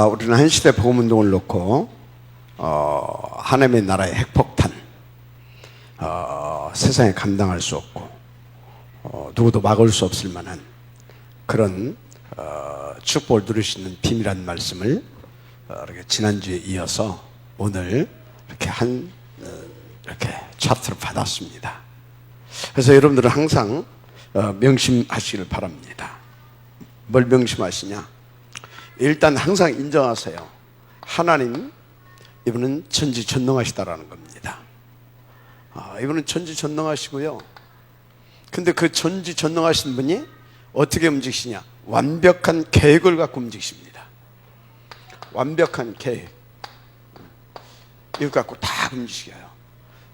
우리는 한시대 복음운동을 놓고 하나님의 나라의 핵폭탄, 세상에 감당할 수 없고 누구도 막을 수 없을 만한 그런 축복을 누릴 수 있는 비밀한 말씀을 이렇게 지난주에 이어서 오늘 이렇게 이렇게 챕터를 받았습니다. 그래서 여러분들은 항상 명심하시길 바랍니다. 뭘 명심하시냐? 일단 항상 인정하세요. 하나님, 이분은 전지전능하시다라는 겁니다. 이분은 전지전능하시고요. 근데 그 전지전능하신 분이 어떻게 움직이시냐? 완벽한 계획을 갖고 움직이십니다. 완벽한 계획. 이거 갖고 다 움직여요.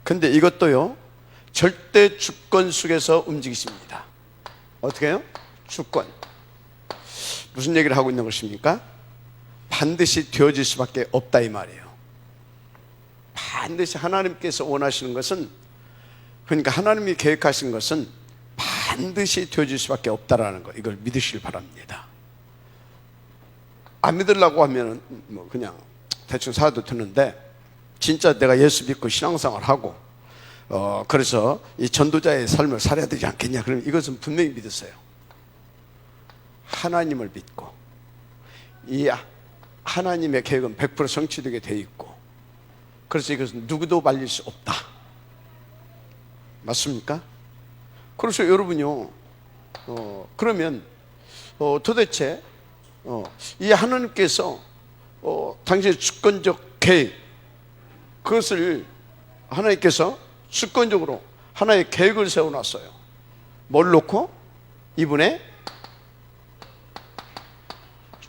근데 이것도요, 절대 주권 속에서 움직이십니다. 어떻게 해요? 주권. 무슨 얘기를 하고 있는 것입니까? 반드시 되어질 수밖에 없다 이 말이에요. 반드시 하나님께서 원하시는 것은, 그러니까 하나님이 계획하신 것은 반드시 되어질 수밖에 없다라는 거, 이걸 믿으시길 바랍니다. 안 믿으려고 하면 뭐 그냥 대충 살아도 되는데, 진짜 내가 예수 믿고 신앙생활을 하고 그래서 이 전도자의 삶을 살아야 되지 않겠냐, 그러면 이것은 분명히 믿으세요. 하나님을 믿고 이 하나님의 계획은 100% 성취되게 돼 있고, 그래서 이것은 누구도 말릴 수 없다. 맞습니까? 그래서 여러분요, 그러면 도대체 이 하나님께서 당신의 주권적 계획, 그것을 하나님께서 주권적으로 하나의 계획을 세워놨어요. 뭘 놓고? 이분의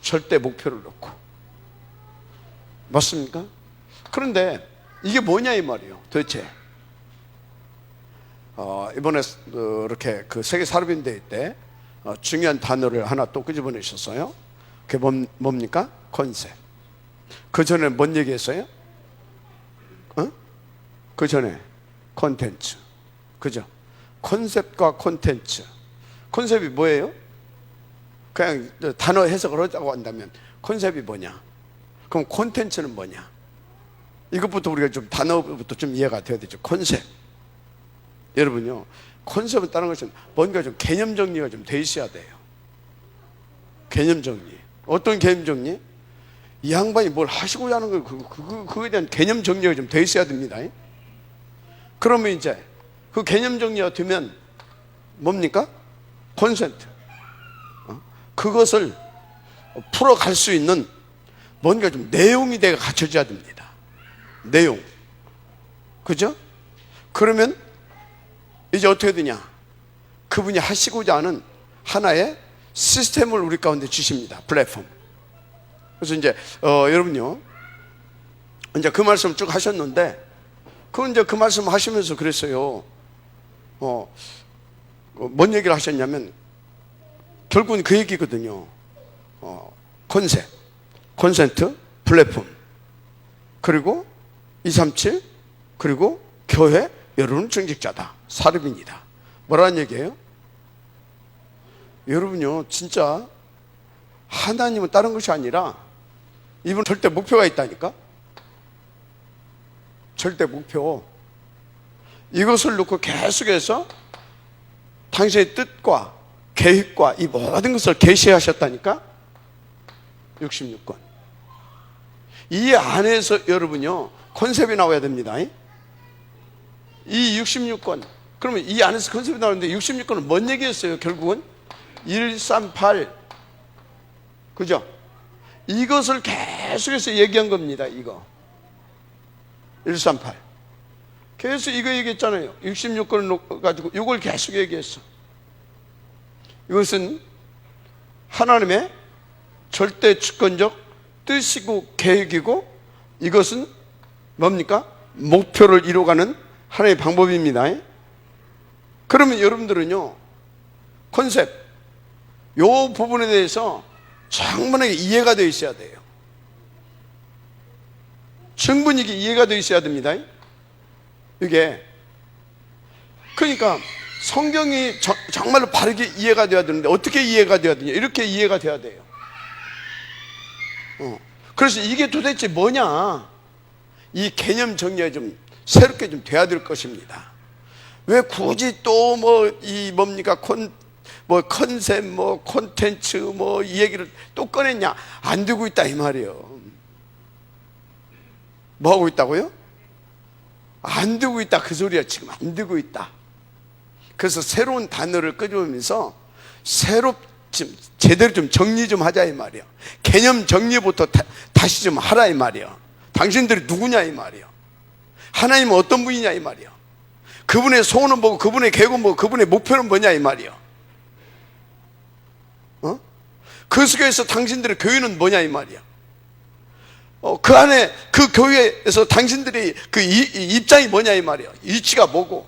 절대 목표를 놓고. 맞습니까? 그런데 이게 뭐냐 이 말이에요. 도대체 이번에 이렇게 그 세계 사르빈데이 때 중요한 단어를 하나 또 끄집어내셨어요. 그게 뭡니까? 컨셉. 그 전에 뭔 얘기했어요? 그 전에 콘텐츠. 그죠? 컨셉과 콘텐츠. 컨셉이 뭐예요? 그냥 단어 해석을 하자고 한다면 컨셉이 뭐냐? 그럼 콘텐츠는 뭐냐? 이것부터 우리가 좀 단어부터 좀 이해가 돼야 되죠. 컨셉. 여러분요, 컨셉은 다른 것은 뭔가 좀 개념 정리가 좀 돼 있어야 돼요. 개념 정리. 어떤 개념 정리? 이 양반이 뭘 하시고자 하는 거, 그거에 대한 개념 정리가 좀 돼 있어야 됩니다. 그러면 이제 그 개념 정리가 되면 뭡니까? 콘센트. 그것을 풀어갈 수 있는 뭔가 좀 내용이 내가 갖춰져야 됩니다. 내용. 그죠? 그러면 이제 어떻게 되냐? 그분이 하시고자 하는 하나의 시스템을 우리 가운데 주십니다. 플랫폼. 그래서 이제 여러분요, 이제 그 말씀 쭉 하셨는데, 이제 그 말씀 하시면서 그랬어요. 뭔 얘기를 하셨냐면, 결국은 그 얘기거든요. 컨셉, 콘센트, 플랫폼, 그리고 237, 그리고 교회, 여러분은 정직자다. 사르빈이다. 뭐라는 얘기예요? 여러분요, 진짜 하나님은 다른 것이 아니라 이분 절대 목표가 있다니까? 절대 목표. 이것을 놓고 계속해서 당신의 뜻과 계획과 이 모든 것을 계시하셨다니까? 66권. 이 안에서 여러분요, 컨셉이 나와야 됩니다. 이 66권. 그러면 이 안에서 컨셉이 나오는데 66권은 뭔 얘기였어요? 결국은 138. 그죠? 이것을 계속해서 얘기한 겁니다. 이거 138 계속 이거 얘기했잖아요. 66권을 가지고 이걸 계속 얘기했어. 이것은 하나님의 절대 주권적 뜻이고 계획이고, 이것은 뭡니까? 목표를 이루어가는 하나의 방법입니다. 그러면 여러분들은요, 컨셉 요 부분에 대해서 충분하게 이해가 되어 있어야 돼요. 충분히 이해가 되어 있어야 됩니다. 이게 그러니까 성경이 정말로 바르게 이해가 돼야 되는데, 어떻게 이해가 돼야 되냐? 이렇게 이해가 돼야 돼요. 그래서 이게 도대체 뭐냐? 이 개념 정리가 좀 새롭게 좀 돼야 될 것입니다. 왜 굳이 또 뭐 이 뭡니까 컨셉 콘텐츠 이 얘기를 또 꺼냈냐? 안 되고 있다 이 말이에요. 뭐 하고 있다고요? 안 되고 있다 그 소리야. 지금 안 되고 있다. 그래서 새로운 단어를 끄집으면서 제대로 좀 정리 좀 하자 이 말이에요. 개념 정리부터 다시 좀 하라 이 말이에요. 당신들이 누구냐 이 말이에요. 하나님은 어떤 분이냐 이 말이에요. 그분의 소원은 뭐고 그분의 계획은 뭐고 그분의 목표는 뭐냐 이 말이에요. 그 속에서 당신들의 교회는 뭐냐 이 말이에요. 그 안에 그 교회에서 당신들이 그 입장이 뭐냐 이 말이에요. 위치가 뭐고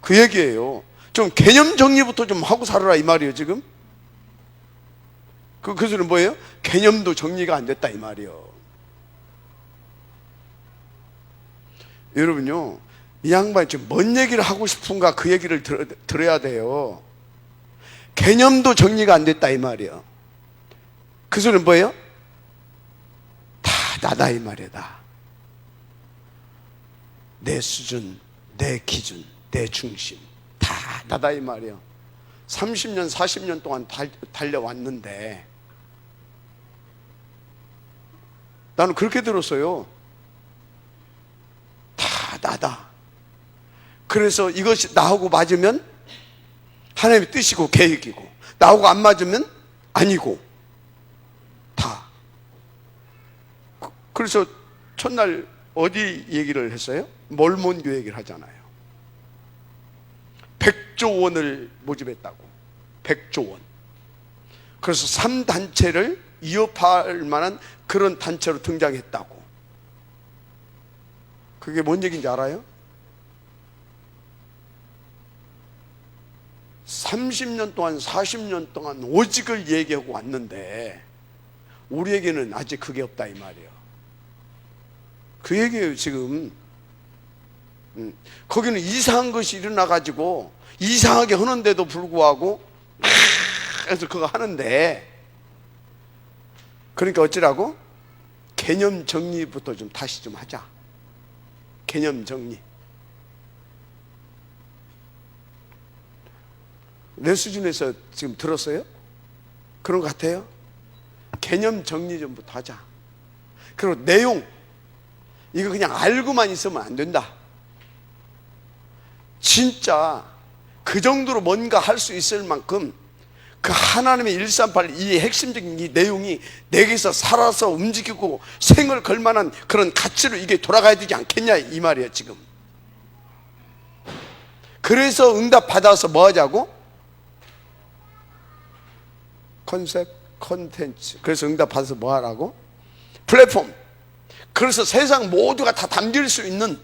그 얘기예요. 좀 개념 정리부터 좀 하고 살아라 이 말이에요. 지금 그 소리는 뭐예요? 개념도 정리가 안 됐다 이 말이에요. 여러분요, 이 양반이 지금 뭔 얘기를 하고 싶은가 그 얘기를 들어야 돼요. 개념도 정리가 안 됐다 이 말이에요. 그 소리는 뭐예요? 다 나다 이 말이다. 내 수준, 내 기준, 내 중심 다 나다 이 말이에요. 30년 40년 동안 달려왔는데 나는 그렇게 들었어요. 다 나다. 그래서 이것이 나하고 맞으면 하나님의 뜻이고 계획이고, 나하고 안 맞으면 아니고 다. 그래서 첫날 어디 얘기를 했어요? 몰몬교 얘기를 하잖아요. 100조 원을 모집했다고. 100조 원. 그래서 3단체를 위협할 만한 그런 단체로 등장했다고. 그게 뭔 얘기인지 알아요? 30년 동안 40년 동안 오직을 얘기하고 왔는데 우리에게는 아직 그게 없다 이 말이에요. 그 얘기예요 지금. 거기는 이상한 것이 일어나가지고 이상하게 하는데도 불구하고 그래서 그거 하는데, 그러니까 어찌라고? 개념 정리부터 좀 다시 좀 하자. 개념 정리. 내 수준에서 지금 들었어요? 그런 것 같아요? 개념 정리 좀부터 하자. 그리고 내용, 이거 그냥 알고만 있으면 안 된다. 진짜 그 정도로 뭔가 할 수 있을 만큼 그 하나님의 138 이 핵심적인 이 내용이 내게서 살아서 움직이고 생을 걸 만한 그런 가치로 이게 돌아가야 되지 않겠냐 이 말이에요 지금. 그래서 응답 받아서 뭐 하자고? 컨셉, 콘텐츠. 그래서 응답 받아서 뭐 하라고? 플랫폼. 그래서 세상 모두가 다 담길 수 있는,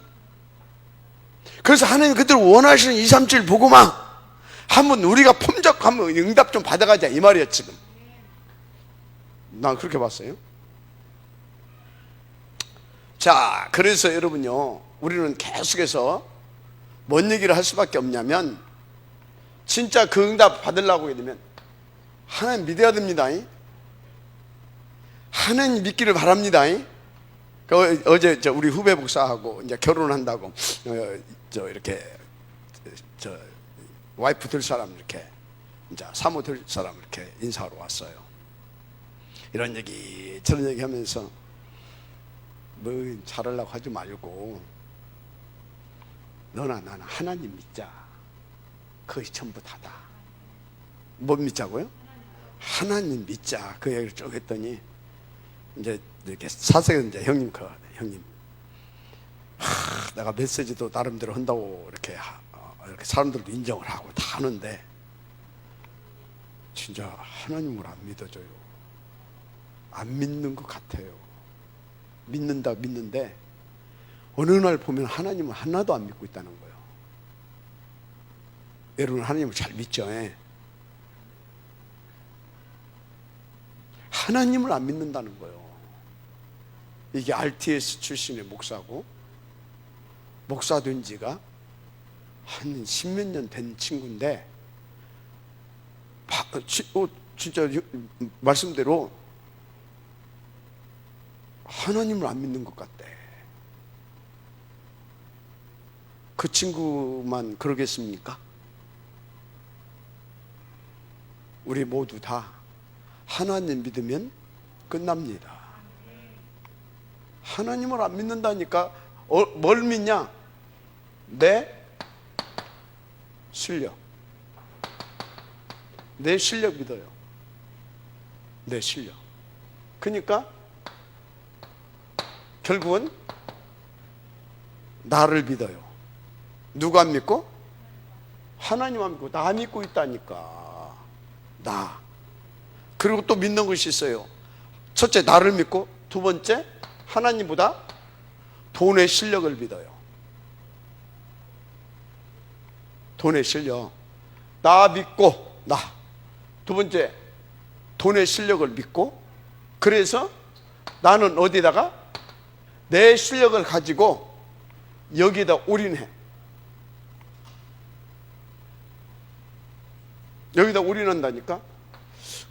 그래서 하나님 그들 원하시는 2, 3, 7 보고만 한번 우리가 폼잡고 응답 좀 받아가자 이 말이야 지금. 난 그렇게 봤어요. 자, 그래서 여러분요, 우리는 계속해서 뭔 얘기를 할 수밖에 없냐면, 진짜 그 응답 받으려고 하게 되면 하나님 믿어야 됩니다. 하나님 믿기를 바랍니다. 어제 우리 후배 목사하고 이제 결혼한다고 이렇게 와이프 될 사람 이렇게 이제 사모 될 사람 이렇게 인사하러 왔어요. 이런 얘기 저런 얘기 하면서 뭐 잘하려고 하지 말고 너나 나나 하나님 믿자. 그것이 전부 다다. 뭐 믿자고요? 하나님 믿자. 그 얘기를 쭉 했더니 이제 이렇게 사석에 이제 형님 내가 메시지도 나름대로 한다고 이렇게 사람들도 인정을 하고 다 하는데 진짜 하나님을 안 믿어줘요. 안 믿는 것 같아요. 믿는다 믿는데 어느 날 보면 하나님을 하나도 안 믿고 있다는 거예요. 여러분 하나님을 잘 믿죠? 하나님을 안 믿는다는 거예요. 이게 RTS 출신의 목사고, 목사 된 지가 한 10몇 년 된 친구인데 진짜 말씀대로 하나님을 안 믿는 것 같대. 그 친구만 그러겠습니까? 우리 모두 다 하나님 믿으면 끝납니다. 하나님을 안 믿는다니까. 뭘 믿냐? 내 실력. 내 실력 믿어요. 내 실력. 그러니까 결국은 나를 믿어요. 누가 안 믿고? 하나님 안 믿고 나 믿고 있다니까. 나. 그리고 또 믿는 것이 있어요. 첫째 나를 믿고, 두 번째 하나님보다 돈의 실력을 믿어요. 돈의 실력. 나 믿고 나. 두 번째 돈의 실력을 믿고, 그래서 나는 어디다가 내 실력을 가지고 여기다 올인해. 여기다 올인한다니까.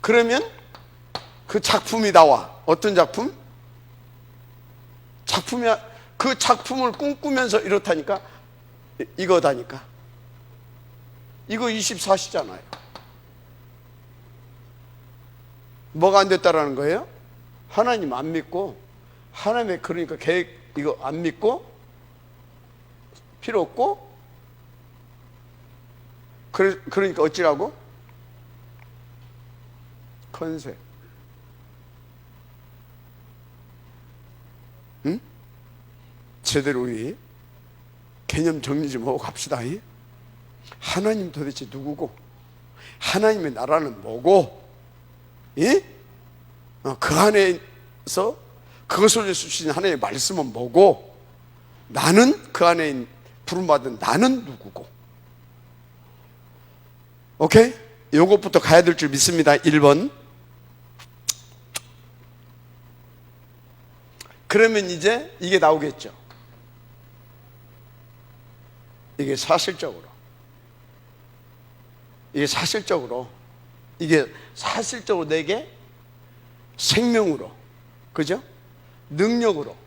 그러면 그 작품이 나와. 어떤 작품? 작품이야. 그 작품을 꿈꾸면서 이렇다니까. 이거다니까. 이거 24시잖아요. 뭐가 안 됐다라는 거예요? 하나님 안 믿고, 하나님의 그러니까 계획 이거 안 믿고, 필요 없고, 그러니까 어찌라고? 컨셉. 응? 제대로 우리 개념 정리 좀 하고 갑시다. 하나님 도대체 누구고, 하나님의 나라는 뭐고, 예? 그 안에서 그것을 위해서 주신 하나님의 말씀은 뭐고, 나는 그 안에 부름받은 나는 누구고. 오케이? 요것부터 가야 될 줄 믿습니다. 1번. 그러면 이제 이게 나오겠죠. 이게 사실적으로 내게 생명으로, 그죠? 능력으로,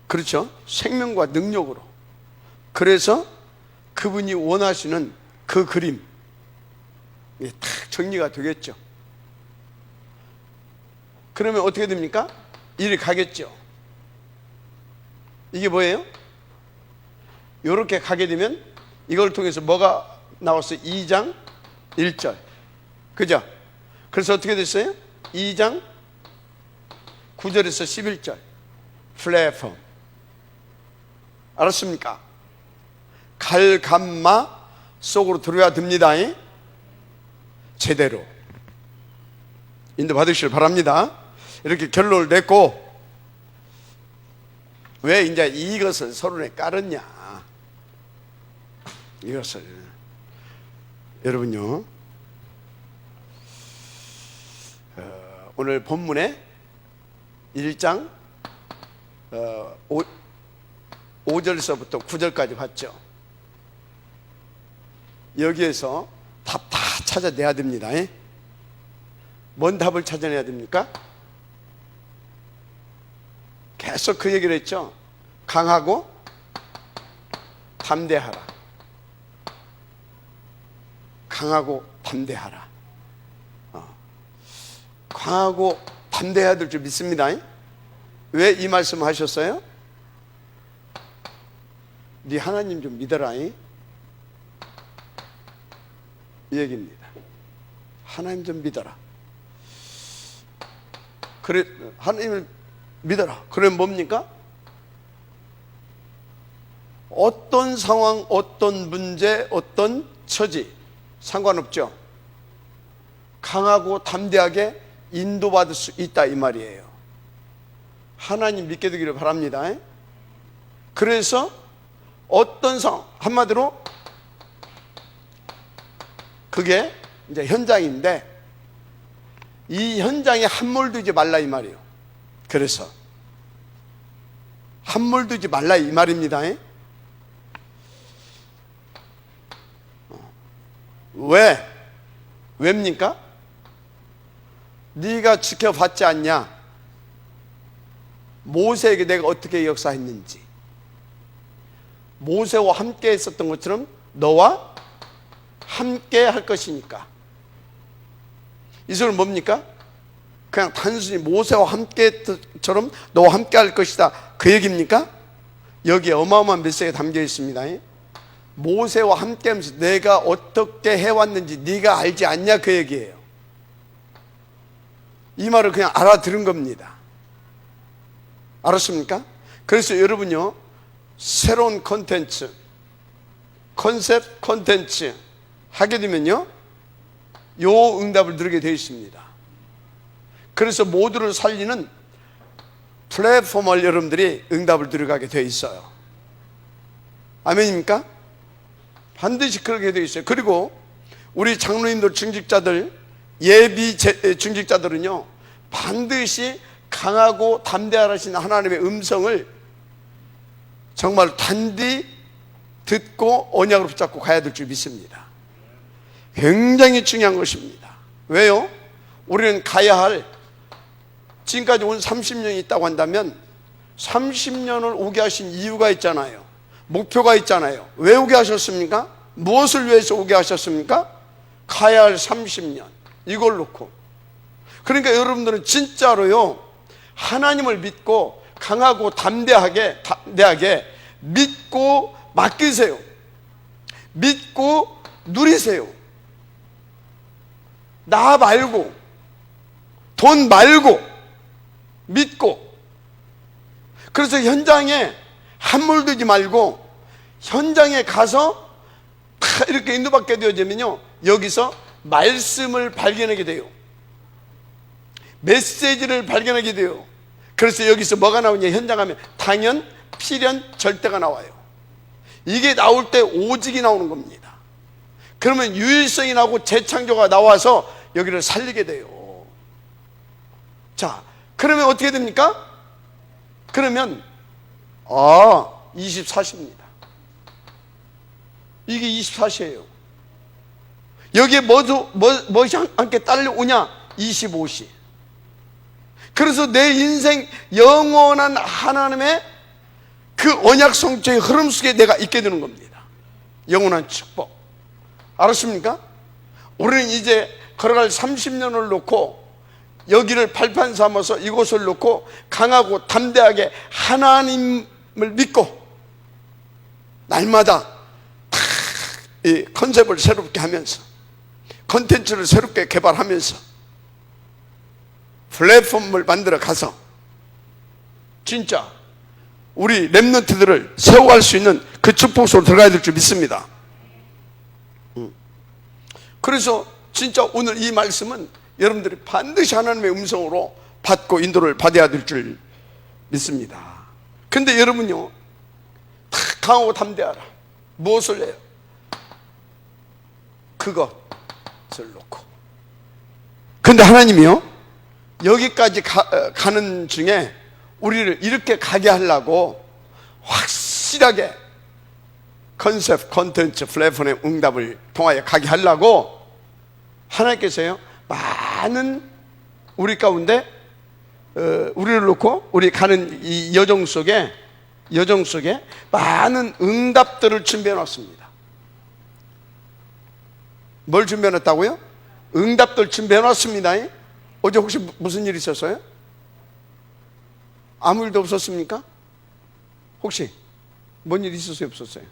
그렇죠? 생명과 능력으로. 그래서 그분이 원하시는 그 그림, 이게 딱 정리가 되겠죠. 그러면 어떻게 됩니까? 일이 가겠죠. 이게 뭐예요? 이렇게 가게 되면 이걸 통해서 뭐가 나왔어요? 2장 1절. 그죠? 그래서 어떻게 됐어요? 2장 9절에서 11절. 플랫폼. 알았습니까? 갈감마 속으로 들어야 됩니다. 제대로 인도 받으시길 바랍니다. 이렇게 결론을 냈고, 왜 이제 이것을 서론에 깔았냐? 이것을 여러분요, 오늘 본문에 1장 5절에서부터 9절까지 봤죠. 여기에서 답 다 찾아내야 됩니다. 뭔 답을 찾아내야 됩니까? 계속 그 얘기를 했죠. 강하고 담대하라. 강하고 담대하라. 강하고 담대해야 될 줄 믿습니다. 왜 이 말씀을 하셨어요? 네 하나님 좀 믿어라. 이 얘기입니다. 하나님 좀 믿어라. 그래, 하나님을 믿어라. 그러면 뭡니까? 어떤 상황, 어떤 문제, 어떤 처지 상관없죠. 강하고 담대하게 인도받을 수 있다 이 말이에요. 하나님 믿게 되기를 바랍니다. 그래서 어떤 상황, 한마디로 그게 이제 현장인데, 이 현장에 함몰되지 말라 이 말이에요. 그래서 함몰되지 말라 이 말입니다. 왜입니까? 네가 지켜봤지 않냐? 모세에게 내가 어떻게 역사했는지, 모세와 함께 했었던 것처럼 너와 함께 할 것이니까. 이 소리는 뭡니까? 그냥 단순히 모세와 함께처럼 너와 함께 할 것이다, 그 얘기입니까? 여기에 어마어마한 메시지가 담겨 있습니다. 모세와 함께 하면서 내가 어떻게 해왔는지 네가 알지 않냐, 그 얘기예요. 이 말을 그냥 알아들은 겁니다. 알았습니까? 그래서 여러분요, 새로운 컨텐츠, 컨셉 컨텐츠 하게 되면요, 요 응답을 들게 되어 있습니다. 그래서 모두를 살리는 플랫폼을 여러분들이 응답을 들어가게 되어 있어요. 아멘입니까? 반드시 그렇게 되어 있어요. 그리고 우리 장로님들, 중직자들, 예비 중직자들은요, 반드시 강하고 담대하신 하나님의 음성을 정말 단디 듣고 언약으로 붙잡고 가야 될 줄 믿습니다. 굉장히 중요한 것입니다. 왜요? 우리는 가야 할, 지금까지 온 30년이 있다고 한다면 30년을 오게 하신 이유가 있잖아요. 목표가 있잖아요. 왜 오게 하셨습니까? 무엇을 위해서 오게 하셨습니까? 가야 할 30년, 이걸 놓고. 그러니까 여러분들은 진짜로요, 하나님을 믿고 강하고 담대하게 믿고 맡기세요. 믿고 누리세요. 나 말고, 돈 말고 믿고. 그래서 현장에 함몰되지 말고 현장에 가서 이렇게 인도받게 되어지면요, 여기서 말씀을 발견하게 돼요. 메시지를 발견하게 돼요. 그래서 여기서 뭐가 나오냐, 현장 가면 당연, 필연, 절대가 나와요. 이게 나올 때 오직이 나오는 겁니다. 그러면 유일성이 나오고 재창조가 나와서 여기를 살리게 돼요. 자, 그러면 어떻게 됩니까? 그러면 24시입니다. 이게 24시예요. 여기에 무엇이 함께 딸려오냐? 25시. 그래서 내 인생 영원한 하나님의 그 언약 성취의 흐름 속에 내가 있게 되는 겁니다. 영원한 축복. 알았습니까? 우리는 이제 걸어갈 30년을 놓고 여기를 발판 삼아서 이곳을 놓고 강하고 담대하게 하나님을 믿고 날마다 이 컨셉을 새롭게 하면서, 컨텐츠를 새롭게 개발하면서 플랫폼을 만들어 가서 진짜 우리 렘넌트들을 세워갈 수 있는 그 축복 속으로 들어가야 될 줄 믿습니다. 그래서 진짜 오늘 이 말씀은 여러분들이 반드시 하나님의 음성으로 받고 인도를 받아야 될 줄 믿습니다. 근데 여러분요, 다 강하고 담대하라. 무엇을 해요? 그것을 놓고. 근데 하나님이요, 여기까지 가는 중에 우리를 이렇게 가게 하려고 확실하게 컨셉, 컨텐츠, 플랫폼의 응답을 통하여 가게 하려고 하나님께서요, 많은 우리 가운데 우리를 놓고 우리 가는 이 여정 속에 많은 응답들을 준비해 놨습니다. 뭘 준비해 놨다고요? 응답들 준비해 놨습니다. 어제 혹시 무슨 일 있었어요? 아무 일도 없었습니까? 혹시 뭔 일 있었어요? 없었어요?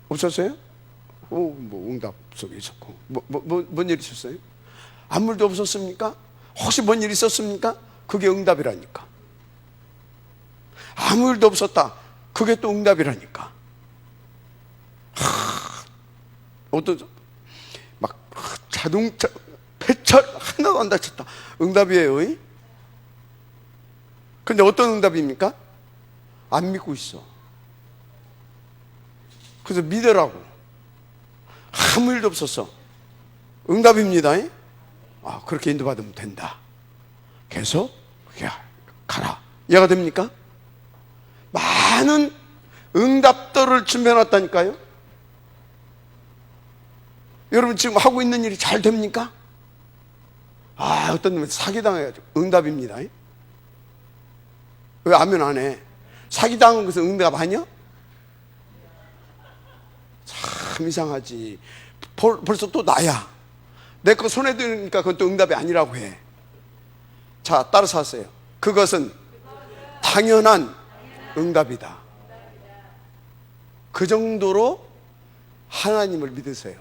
없었어요? 뭐 응답 속에 있었고 뭔 일 있었어요? 아무 일도 없었습니까? 혹시 뭔 일 있었습니까? 그게 응답이라니까. 아무 일도 없었다, 그게 또 응답이라니까. 어떤 막 자동차 폐차 하나도 안 다쳤다, 응답이에요. 근데 어떤 응답입니까? 안 믿고 있어. 그래서 믿으라고. 아무 일도 없었어, 응답입니다. 그렇게 인도받으면 된다. 계속 가라. 이해가 됩니까? 많은 응답들을 준비해놨다니까요. 여러분 지금 하고 있는 일이 잘 됩니까? 어떤 놈은 사기당해가지고 응답입니다. 왜 아멘 안 해? 사기당한 것은 응답 아니야? 참 이상하지. 벌써 또 나야. 내 거 손에 드니까 그건 또 응답이 아니라고 해. 자, 따라서 하세요. 그것은 당연한 응답이다. 그 정도로 하나님을 믿으세요.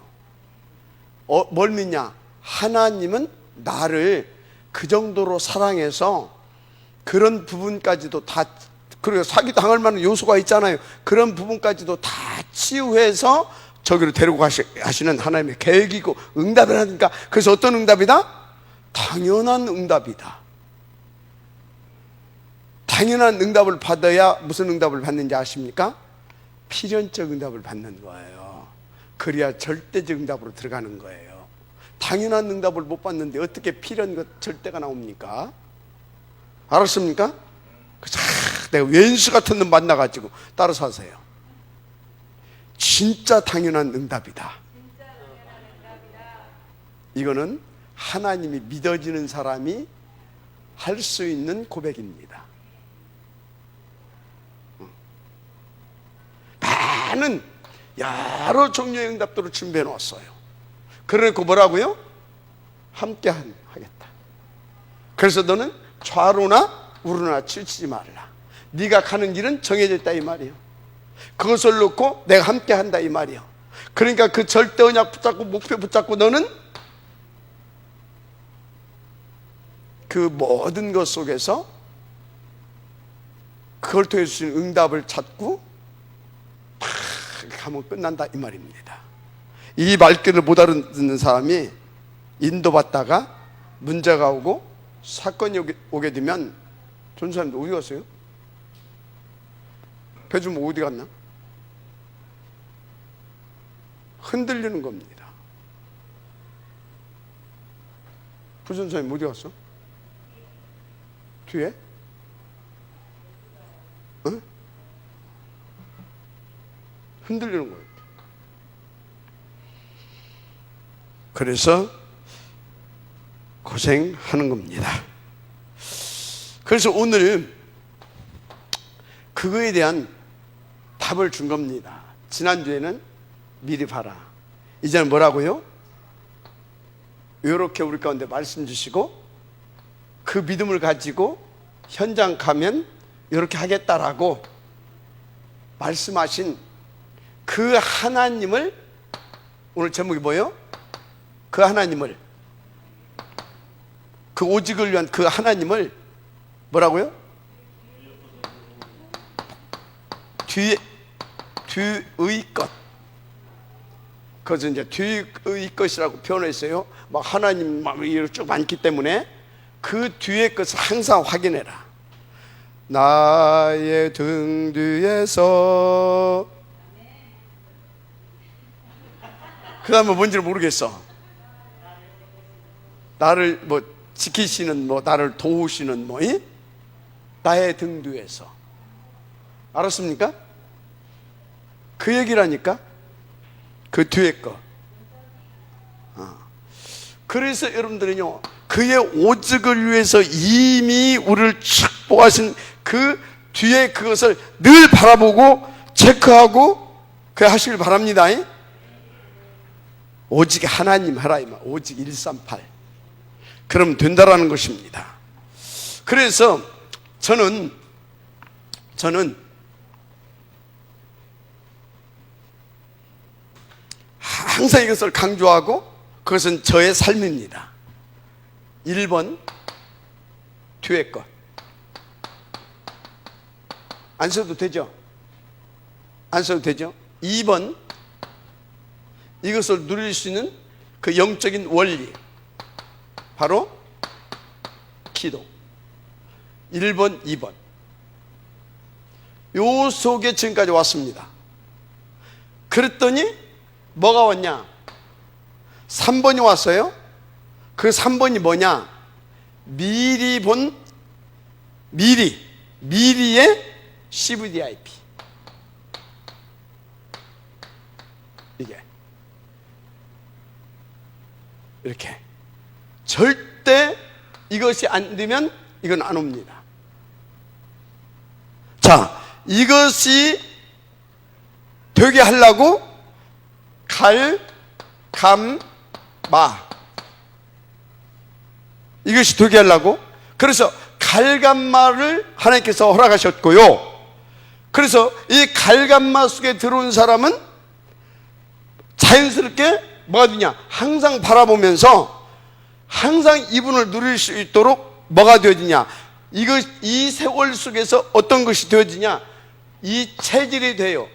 뭘 믿냐? 하나님은 나를 그 정도로 사랑해서 그런 부분까지도 다, 그리고 사기 당할 만한 요소가 있잖아요. 그런 부분까지도 다 치유해서 저기로 데리고 가시는 하나님의 계획이고 응답을 하니까, 그래서 어떤 응답이다? 당연한 응답이다. 당연한 응답을 받아야 무슨 응답을 받는지 아십니까? 필연적 응답을 받는 거예요. 그래야 절대적 응답으로 들어가는 거예요. 당연한 응답을 못 받는데 어떻게 필연 절대가 나옵니까? 알았습니까? 내가 왼수 같은 놈 만나가지고 따라서 하세요. 진짜 당연한 응답이다. 이거는 하나님이 믿어지는 사람이 할 수 있는 고백입니다. 많은 여러 종류의 응답들을 준비해 놓았어요. 그러니까 뭐라고요? 함께 하겠다. 그래서 너는 좌로나 우로나 치우치지 말라. 네가 가는 길은 정해져 있다 이 말이에요. 그것을 놓고 내가 함께 한다 이 말이에요. 그러니까 그 절대 언약 붙잡고 목표 붙잡고 너는 그 모든 것 속에서 그걸 통해 주신 응답을 찾고 탁 가면 끝난다 이 말입니다. 이 말귀를 못 알아듣는 사람이 인도받다가 문제가 오고 사건이 오게 되면 전사님들 어디 갔어요? 배 좀 어디 갔나? 흔들리는 겁니다. 부전사님 어디 갔어? 뒤에? 어? 흔들리는 거예요. 그래서 고생하는 겁니다. 그래서 오늘 그거에 대한 답을 준 겁니다. 지난주에는 미리 봐라. 이제는 뭐라고요? 이렇게 우리 가운데 말씀 주시고 그 믿음을 가지고 현장 가면 이렇게 하겠다라고 말씀하신 그 하나님을, 오늘 제목이 뭐예요? 그 하나님을, 그 오직을 위한 그 하나님을 뭐라고요? 뒤의 것. 그것은 이제 뒤의 것이라고 표현했어요. 막 하나님 막 이렇게 쭉 많기 때문에 그 뒤의 것을 항상 확인해라. 나의 등 뒤에서, 그 다음에 뭔지를 모르겠어. 나를 뭐 지키시는, 뭐 나를 도우시는, 뭐 나의 등 뒤에서. 알았습니까? 그 얘기라니까. 그 뒤에 거. 그래서 여러분들은요, 그의 오직을 위해서 이미 우리를 축복하신 그 뒤에 그것을 늘 바라보고 체크하고 그 하시길 바랍니다. 오직 하나님 하라 이 말. 오직 138. 그러면 된다라는 것입니다. 그래서 저는 항상 이것을 강조하고, 그것은 저의 삶입니다. 1번 뒤에 것 안 써도 되죠? 안 써도 되죠? 2번 이것을 누릴 수 있는 그 영적인 원리, 바로 기도. 1번, 2번 요 속에 지금까지 왔습니다. 그랬더니 뭐가 왔냐? 3번이 왔어요. 그 3번이 뭐냐? 미리의 CVDIP. 이게 이렇게 절대 이것이 안 되면 이건 안 옵니다. 자, 이것이 되게 하려고 갈, 감, 마. 이것이 되게 하려고. 그래서 갈감마를 하나님께서 허락하셨고요. 그래서 이 갈감마 속에 들어온 사람은 자연스럽게 뭐가 되냐? 항상 바라보면서 항상 이분을 누릴 수 있도록 뭐가 되어지냐? 이 세월 속에서 어떤 것이 되어지냐? 이 체질이 돼요.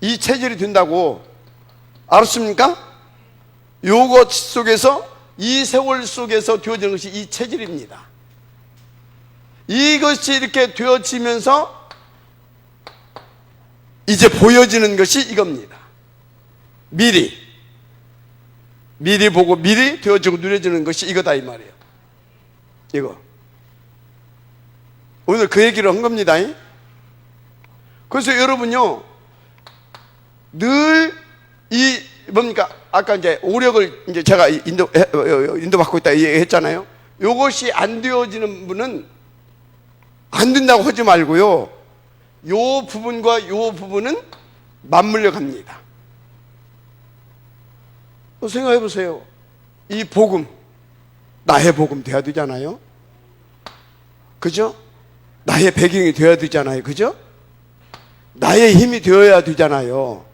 이 체질이 된다고. 알았습니까? 요것 속에서, 이 세월 속에서 되어지는 것이 이 체질입니다. 이것이 이렇게 되어지면서 이제 보여지는 것이 이겁니다. 미리 보고 미리 되어지고 누려지는 것이 이거다 이 말이에요. 이거 오늘 그 얘기를 한 겁니다. 그래서 여러분요, 늘 이 뭡니까? 아까 이제 오력을 이제 제가 인도받고 있다 얘기했잖아요. 이것이 안 되어지는 분은 안 된다고 하지 말고요, 요 부분과 요 부분은 맞물려 갑니다. 생각해 보세요. 이 복음, 나의 복음 돼야 되잖아요. 그죠? 나의 배경이 되어야 되잖아요. 그죠? 나의 힘이 되어야 되잖아요.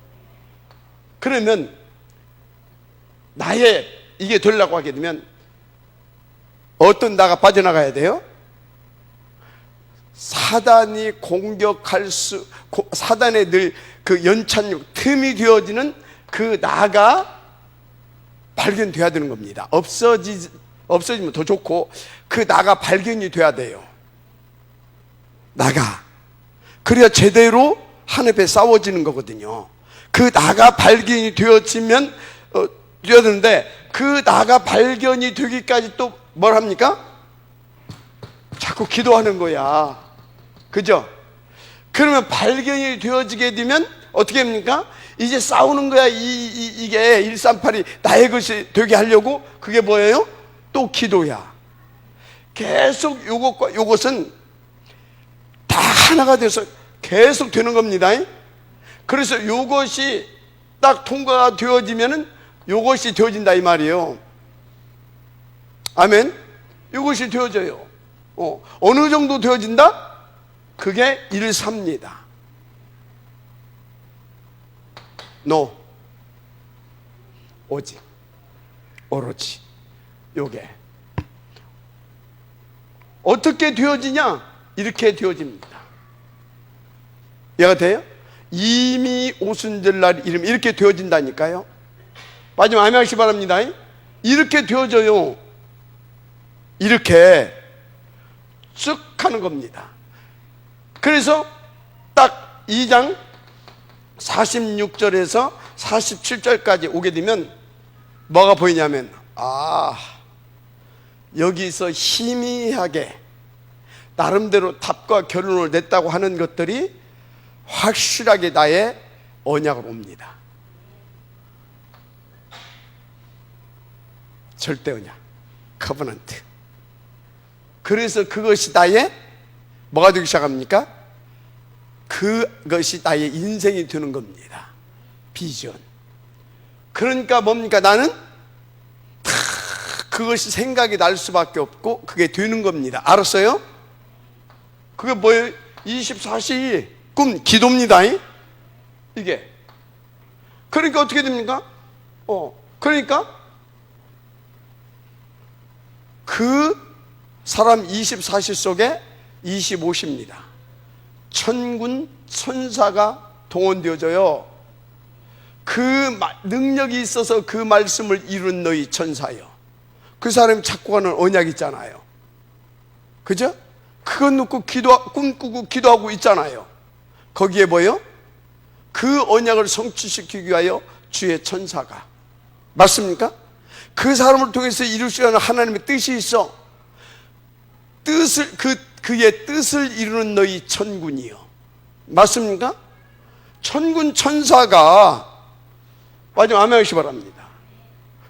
그러면 나의 이게 되려고 하게 되면 어떤 나가 빠져나가야 돼요? 사단이 공격할 사단의 늘 그 연찬력, 틈이 되어지는 그 나가 발견돼야 되는 겁니다. 없어지면 더 좋고, 그 나가 발견이 돼야 돼요. 나가. 그래야 제대로 하늘에 싸워지는 거거든요. 그 나가 발견이 되어지면 되었는데, 그 나가 발견이 되기까지 또 뭘 합니까? 자꾸 기도하는 거야. 그죠? 그러면 발견이 되어지게 되면 어떻게 합니까? 이제 싸우는 거야. 이게 138이 나의 것이 되게 하려고. 그게 뭐예요? 또 기도야. 계속 요것과 요것은 다 하나가 돼서 계속 되는 겁니다. 그래서 요것이 딱 통과가 되어지면은 요것이 되어진다 이 말이에요. 아멘. 요것이 되어져요. 어느 정도 되어진다? 그게 1사입니다. 오직, 오로지. 요게 어떻게 되어지냐? 이렇게 되어집니다. 이해가 돼요? 이미 오순절날 이름 이렇게 되어진다니까요. 마지막 아멘 하시기 바랍니다. 이렇게 되어져요. 이렇게 쭉 하는 겁니다. 그래서 딱 2장 46절에서 47절까지 오게 되면 뭐가 보이냐면, 여기서 희미하게 나름대로 답과 결론을 냈다고 하는 것들이 확실하게 나의 언약으로 옵니다. 절대 언약, 커버넌트. 그래서 그것이 나의 뭐가 되기 시작합니까? 그것이 나의 인생이 되는 겁니다. 비전. 그러니까 뭡니까? 나는 그것이 생각이 날 수밖에 없고 그게 되는 겁니다. 알았어요? 그게 뭐예요? 24시 꿈, 기도입니다. 이게. 그러니까 어떻게 됩니까? 그러니까 그 사람 24시 속에 25시입니다. 천군 천사가 동원되어져요. 그 능력이 있어서 그 말씀을 이룬 너희 천사여. 그 사람이 찾고 가는 언약 있잖아요. 그죠? 그거 놓고 꿈꾸고 기도하고 있잖아요. 거기에 뭐예요? 그 언약을 성취시키기 위하여 주의 천사가. 맞습니까? 그 사람을 통해서 이루시려는 하나님의 뜻이 있어. 그의 뜻을 이루는 너희 천군이요. 맞습니까? 천군 천사가, 마지막 아멘 하시기 바랍니다.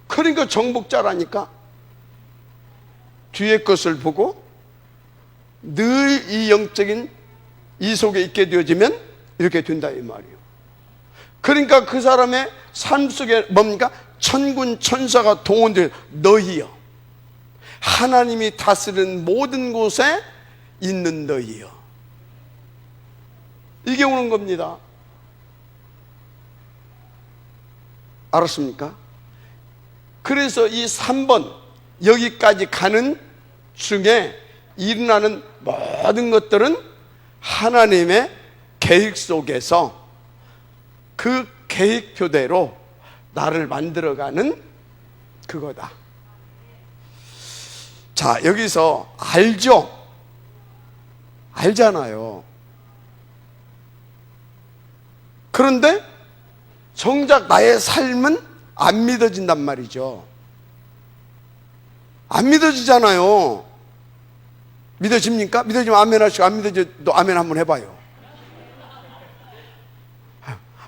그러니까 정복자라니까. 뒤에 것을 보고 늘 이 영적인 이 속에 있게 되어지면 이렇게 된다 이 말이에요. 그러니까 그 사람의 삶 속에 뭡니까? 천군 천사가 동원되어 너희여, 하나님이 다스리는 모든 곳에 있는 너희여, 이게 오는 겁니다. 알았습니까? 그래서 이 3번 여기까지 가는 중에 일어나는 모든 것들은 하나님의 계획 속에서 그 계획표대로 나를 만들어가는 그거다. 자, 여기서 알죠? 알잖아요. 그런데 정작 나의 삶은 안 믿어진단 말이죠. 안 믿어지잖아요. 믿어집니까? 믿어지면 아멘 하시고, 안 믿어져도 아멘 한번 해봐요.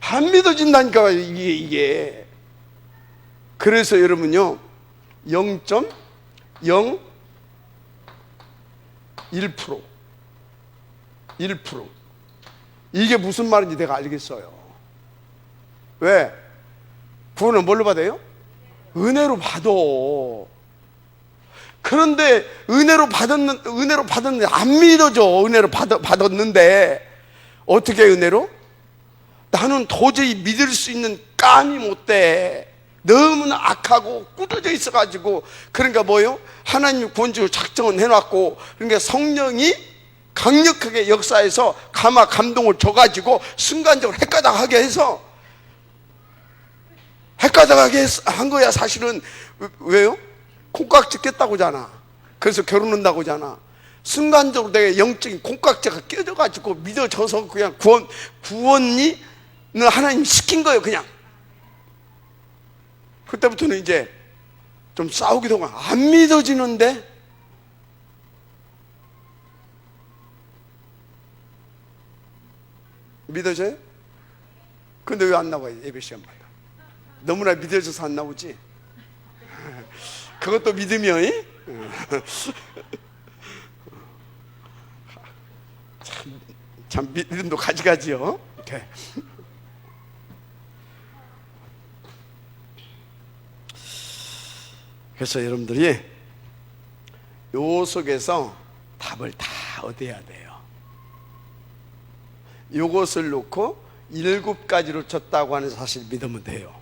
안 믿어진다니까 이게. 그래서 여러분요 0.01% 1% 이게 무슨 말인지 내가 알겠어요. 왜? 구원은 뭘로 받아요? 은혜로 받아. 그런데 은혜로 받았는데 안 믿어져. 은혜로 받았는데 어떻게 은혜로? 나는 도저히 믿을 수 있는 깜이 못 돼. 너무나 악하고 꾸겨져 있어가지고. 그러니까 뭐요? 하나님 구원적으로 작정은 해놨고, 그러니까 성령이 강력하게 역사해서 감동을 줘가지고 순간적으로 헷가닥하게 해서 헷가닥하게 한 거야. 사실은 왜요? 콩깍지 꼈다고잖아. 그래서 결혼한다고잖아. 순간적으로 내가 영적인 콩깍지가 껴져가지고 믿어져서 그냥 구원이 하나님 시킨 거예요. 그냥 그때부터는 이제 좀 싸우기도 하고. 안 믿어지는데 믿어져요? 근데 왜 안 나와요? 예배 시간마다 너무나 믿어져서 안 나오지. 그것도 믿음이요. 참 믿음도 가지가지요. 이렇게. 그래서 여러분들이 요 속에서 답을 다 얻어야 돼요. 요것을 놓고 7가지로 쳤다고 하는 사실 믿으면 돼요.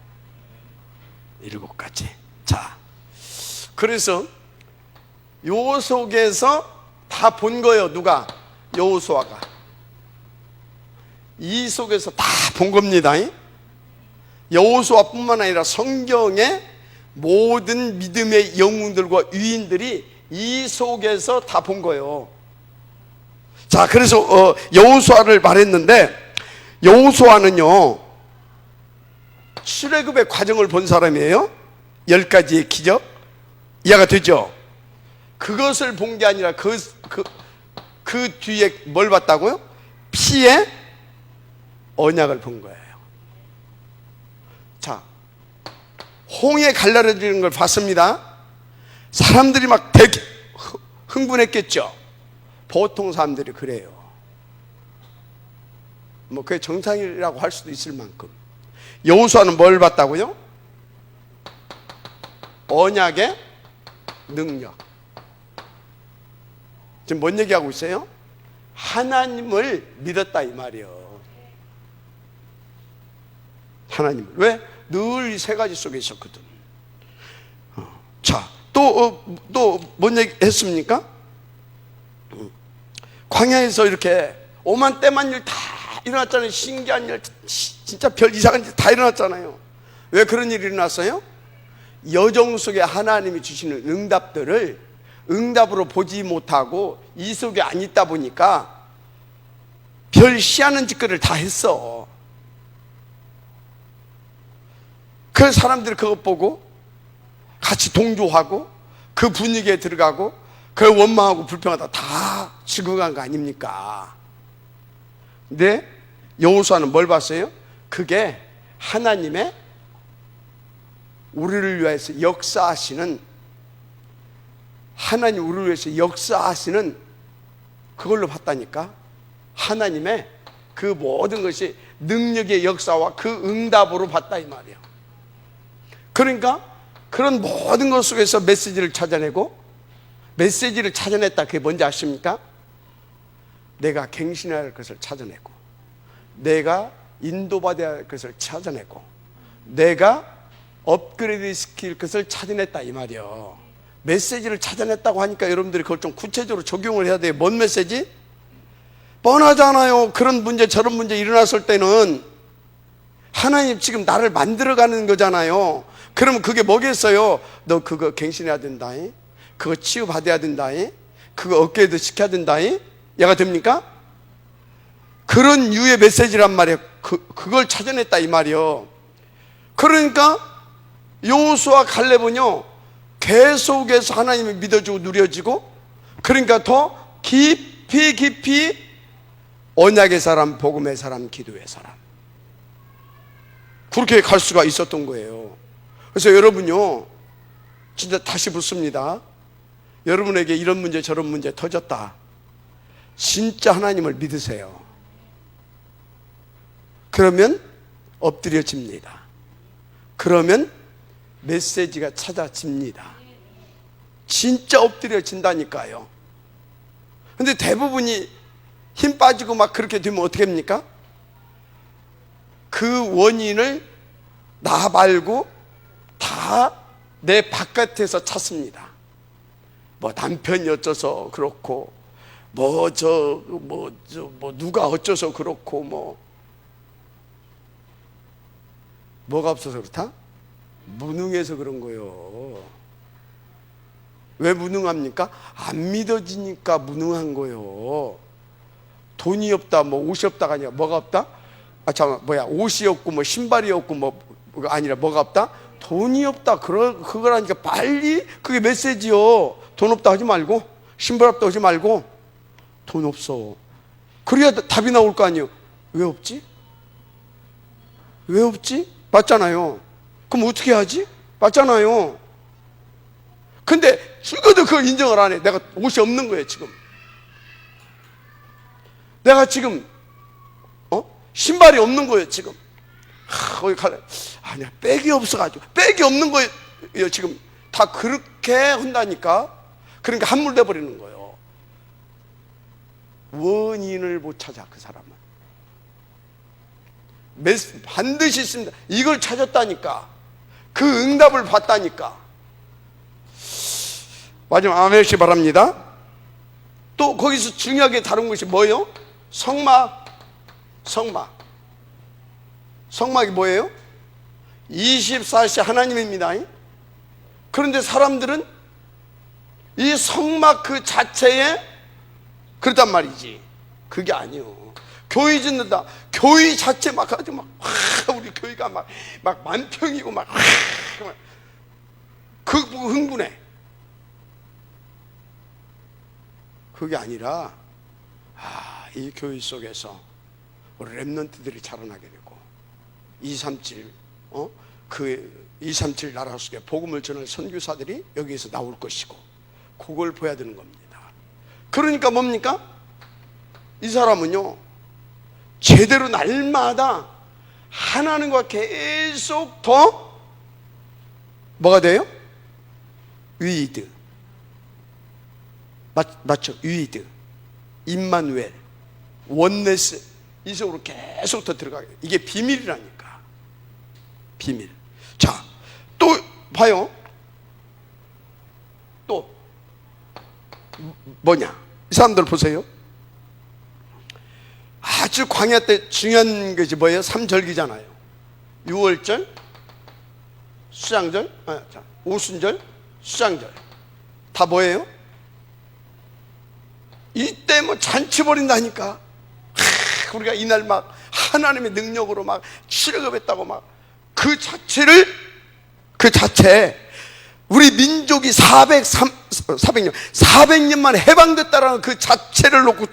7가지. 자, 그래서 요 속에서 다 본 거예요. 누가? 여호수아가. 이 속에서 다 본 겁니다. 여호수아뿐만 아니라 성경의 모든 믿음의 영웅들과 위인들이 이 속에서 다 본 거예요. 자, 그래서 여호수아를 말했는데, 여호수아는요 출애굽의 과정을 본 사람이에요. 10가지의 기적 이해가 되죠? 그것을 본 게 아니라 그 뒤에 뭘 봤다고요? 피의 언약을 본 거예요. 자, 홍해 갈라지는 걸 봤습니다. 사람들이 막 되게 흥분했겠죠. 보통 사람들이 그래요. 뭐 그게 정상이라고 할 수도 있을 만큼. 여호수아는 뭘 봤다고요? 언약의 능력. 지금 뭔 얘기하고 있어요? 하나님을 믿었다 이 말이에요. 하나님을. 왜? 늘 이 3가지 속에 있었거든. 자, 또 뭔 얘기 했습니까? 광야에서 이렇게 오만 때만 일 다 일어났잖아요. 신기한 일, 진짜 별 이상한 일 다 일어났잖아요. 왜 그런 일이 일어났어요? 여정 속에 하나님이 주시는 응답들을 응답으로 보지 못하고 이 속에 안 있다 보니까 별 희한한 짓거리를 다 했어. 그래서 사람들이 그것 보고 같이 동조하고 그 분위기에 들어가고 그걸 원망하고 불평하다 다 죽어간 거 아닙니까? 근데 여호수아는 뭘 봤어요? 그게 하나님의 우리를 위해서 역사하시는, 하나님 우리를 위해서 역사하시는 그걸로 봤다니까. 하나님의 그 모든 것이 능력의 역사와 그 응답으로 봤다 이 말이에요. 그러니까 그런 모든 것 속에서 메시지를 찾아내고, 메시지를 찾아냈다. 그게 뭔지 아십니까? 내가 갱신해야 할 것을 찾아내고, 내가 인도받아야 할 것을 찾아내고, 내가 업그레이드 시킬 것을 찾아냈다 이 말이요. 메시지를 찾아냈다고 하니까 여러분들이 그걸 좀 구체적으로 적용을 해야 돼요. 뭔 메시지? 뻔하잖아요. 그런 문제 저런 문제 일어났을 때는 하나님 지금 나를 만들어가는 거잖아요. 그러면 그게 뭐겠어요? 너 그거 갱신해야 된다, 그거 치유받아야 된다, 그거 업그레이드 시켜야 된다, 얘가 됩니까? 그런 유의 메시지란 말이에요. 그걸 찾아냈다 이 말이요. 그러니까 여호수아 갈렙은요, 계속해서 하나님을 믿어주고 누려지고, 그러니까 더 깊이 언약의 사람, 복음의 사람, 기도의 사람, 그렇게 갈 수가 있었던 거예요. 그래서 여러분요, 진짜 다시 묻습니다. 여러분에게 이런 문제 저런 문제 터졌다. 진짜 하나님을 믿으세요. 그러면 엎드려집니다. 그러면 메시지가 찾아집니다. 진짜 엎드려진다니까요. 근데 대부분이 힘 빠지고 막 그렇게 되면 어떻게 합니까? 그 원인을 나 말고 다 내 바깥에서 찾습니다. 뭐 남편이 어쩌서 그렇고, 누가 어쩌서 그렇고, 뭐가 없어서 그렇다? 무능해서 그런 거예요. 왜 무능합니까? 안 믿어지니까 무능한 거예요. 돈이 없다, 옷이 없다가 아니라 뭐가 없다? 옷이 없고 신발이 없고 아니라 뭐가 없다? 돈이 없다. 그거라니까 빨리 그게 메시지요. 돈 없다 하지 말고, 신발 없다 하지 말고, 돈 없어. 그래야 답이 나올 거 아니에요. 왜 없지? 왜 없지? 맞잖아요. 그럼 어떻게 하지? 맞잖아요. 근데 죽어도 그걸 인정을 안 해. 내가 옷이 없는 거예요 지금. 내가 지금 신발이 없는 거예요 지금. 거기 갈래. 아니야, 백이 없어가지고. 백이 없는 거예요 지금. 다 그렇게 한다니까. 그러니까 함몰돼 버리는 거예요. 원인을 못 찾아 그 사람은. 반드시 있습니다. 이걸 찾았다니까. 그 응답을 받다니까. 마지막 아멘시 바랍니다. 또 거기서 중요하게 다룬 것이 뭐예요? 성막이 뭐예요? 24시 하나님입니다. 그런데 사람들은 이 성막 그 자체에 그렇단 말이지. 그게 아니요. 교회 짓는다. 교회 자체 막 가지고 우리 교회가 막 만평이고 그 흥분해. 그게 아니라 이 교회 속에서 우리 렘넌트들이 자라나게 되고 237 그 237 나라 속에 복음을 전할 선교사들이 여기에서 나올 것이고, 그걸 보여야 되는 겁니다. 그러니까 뭡니까? 이 사람은요, 제대로 날마다 하나님과 계속 더 뭐가 돼요? 위드. 맞죠? 위드, 임마누엘, 원네스, 이 속으로 계속 더 들어가게 돼요. 이게 비밀이라니까. 비밀. 자, 또 봐요. 또 뭐냐? 이 사람들 보세요. 아주 광야 때 중요한 것이 뭐예요? 삼절기잖아요. 유월절, 수장절, 오순절, 수장절. 다 뭐예요? 이때 잔치 벌인다니까. 우리가 이날 하나님의 능력으로 출애굽했다고 그 자체 우리 민족이 400년만 해방됐다라는 그 자체를 놓고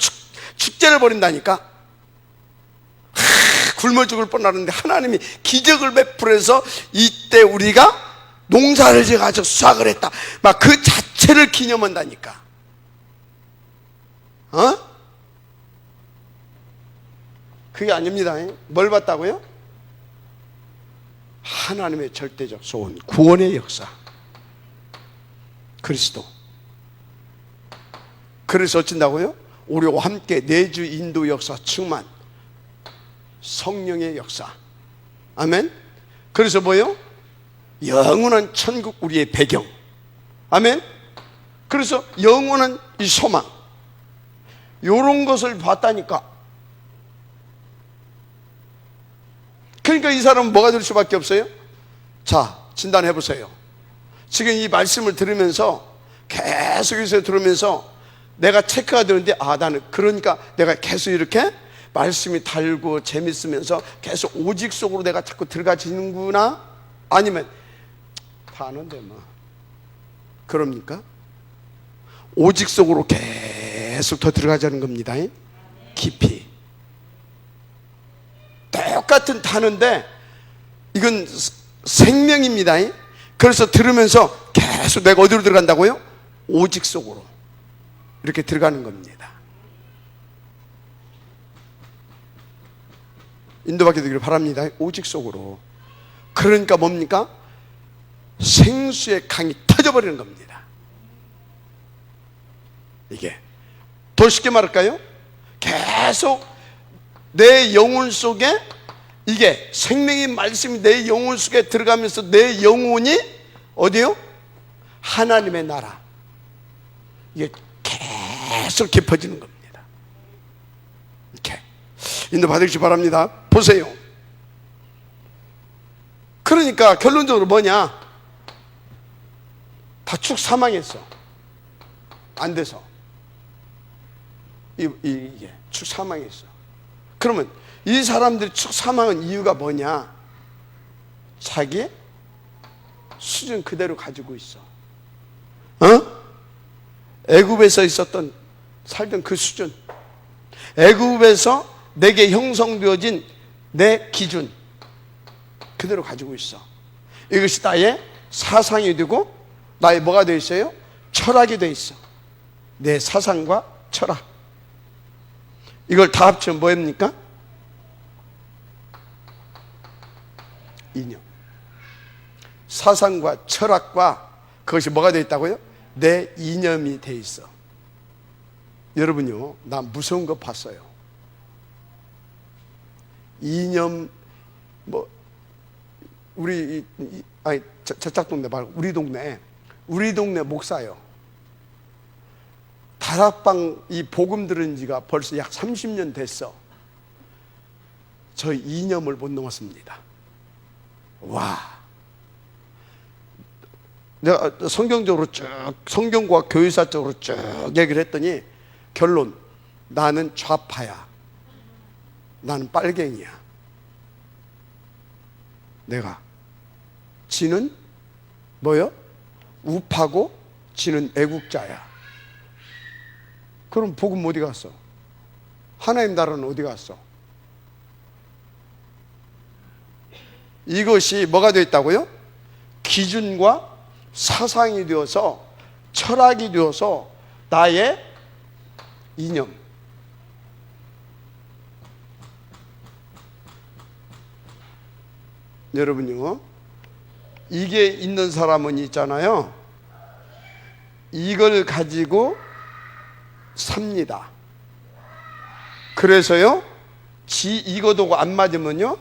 축제를 벌인다니까. 굶어 죽을 뻔하는데 하나님이 기적을 베풀어서 이때 우리가 농사를 지어가지고 수확을 했다. 그 자체를 기념한다니까. 그게 아닙니다. 뭘 봤다고요? 하나님의 절대적 소원, 구원의 역사, 그리스도. 그래서 어쩐다고요? 우리와 함께 내주 인도 역사 충만, 성령의 역사. 아멘. 그래서 뭐요? 영원한 천국 우리의 배경. 아멘. 그래서 영원한 이 소망, 요런 것을 봤다니까. 그러니까 이 사람은 뭐가 될 수밖에 없어요? 자, 진단해 보세요. 지금 이 말씀을 들으면서 계속해서 들으면서 내가 체크가 되는데, 아, 나는 그러니까 내가 계속 이렇게 말씀이 달고 재밌으면서 계속 오직 속으로 내가 자꾸 들어가지는구나. 아니면 다 아는데 뭐 그럽니까? 오직 속으로 계속 더 들어가자는 겁니다. 깊이. 똑같은 단어인데 이건 생명입니다. 그래서 들으면서 계속 내가 어디로 들어간다고요? 오직 속으로 이렇게 들어가는 겁니다. 인도받게 되기를 바랍니다. 오직 속으로. 그러니까 뭡니까? 생수의 강이 터져버리는 겁니다. 이게 더 쉽게 말할까요? 계속 내 영혼 속에, 이게 생명의 말씀이 내 영혼 속에 들어가면서 내 영혼이 어디요? 하나님의 나라, 이게 계속 깊어지는 겁니다. 이렇게 인도 받으시기 바랍니다. 보세요. 그러니까 결론적으로 뭐냐? 다 축 사망했어. 안 돼서. 이게 축 사망했어. 그러면 이 사람들이 축 사망한 이유가 뭐냐? 자기 수준 그대로 가지고 있어. 애굽에서 있었던, 살던 그 수준, 애굽에서 내게 형성되어진 내 기준 그대로 가지고 있어. 이것이 나의 사상이 되고 나의 뭐가 되어 있어요? 철학이 되어 있어. 내 사상과 철학, 이걸 다 합치면 뭐입니까? 이념. 사상과 철학과 그것이 뭐가 되어 있다고요? 내 이념이 되어 있어. 여러분요, 나 무서운 거 봤어요. 이념, 뭐 우리 아니 저쪽 동네 말고 우리 동네 목사요. 다락방 이 복음 들은 지가 벌써 약 30년 됐어. 저 이념을 못 넘었습니다. 와. 내가 성경적으로 쭉, 성경과 교회사적으로 쭉 얘기를 했더니 결론, 나는 좌파야. 나는 빨갱이야. 내가. 지는 뭐요? 우파고 지는 애국자야. 그럼 복음 어디 갔어? 하나님 나라는 어디 갔어? 이것이 뭐가 되어 있다고요? 기준과 사상이 되어서, 철학이 되어서 나의 이념. 여러분요, 이게 있는 사람은 있잖아요. 이걸 가지고 삽니다. 그래서요, 이거도 안 맞으면요,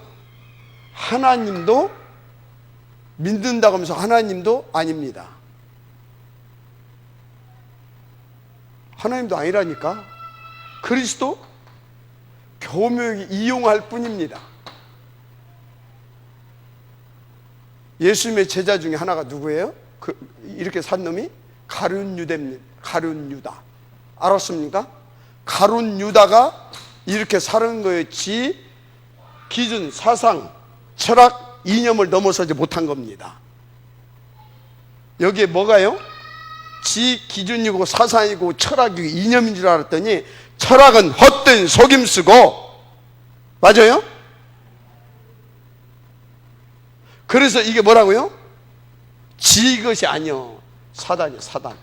하나님도 믿는다고 하면서 하나님도 아닙니다. 하나님도 아니라니까. 그리스도 교묘하게 이용할 뿐입니다. 예수님의 제자 중에 하나가 누구예요? 이렇게 산 놈이 가룟 유다. 알았습니까? 가룟 유다가 이렇게 사는 거예요. 지 기준, 사상, 철학, 이념을 넘어서지 못한 겁니다. 여기에 뭐가요? 지 기준이고 사상이고 철학이고 이념인 줄 알았더니 철학은 헛된 속임수고, 맞아요? 그래서 이게 뭐라고요? 지 것이 아니요, 사단이요, 사단.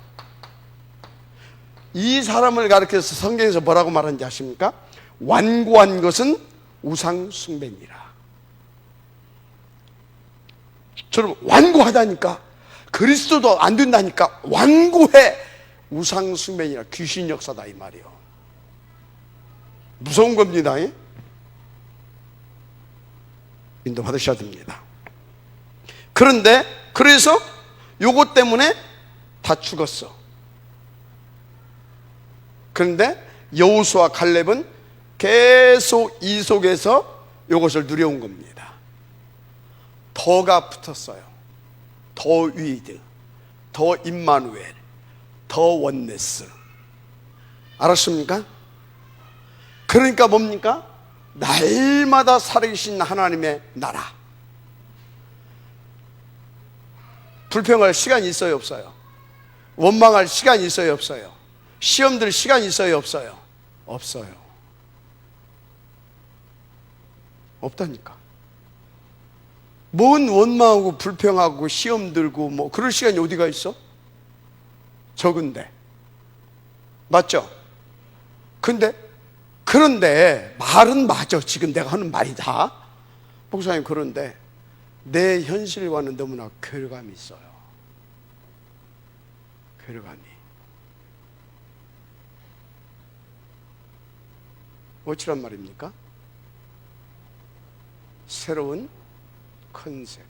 이 사람을 가리켜서 성경에서 뭐라고 말하는지 아십니까? 완고한 것은 우상 숭배니라. 여러분, 완고하다니까. 그리스도도 안 된다니까. 완고해. 우상 숭배니라. 귀신 역사다 이 말이요. 무서운 겁니다. 인도 받으셔야 됩니다. 그런데 그래서 요것 때문에 다 죽었어. 그런데 여호수아 갈렙은 계속 이 속에서 요것을 누려온 겁니다. 더가 붙었어요. 더 위드, 더 임마누엘, 더 원네스. 알았습니까? 그러니까 뭡니까? 날마다 살아계신 하나님의 나라. 불평할 시간이 있어요, 없어요? 원망할 시간이 있어요, 없어요? 시험 들 시간이 있어요, 없어요? 없어요. 없다니까. 뭔 원망하고 불평하고 시험 들고 뭐 그럴 시간이 어디가 있어? 적은데. 맞죠? 그런데 말은 맞아. 지금 내가 하는 말이다. 목사님, 그런데 내 현실과는 너무나 괴리감이 있어요. 괴리감이. 어찌란 말입니까? 새로운 컨셉,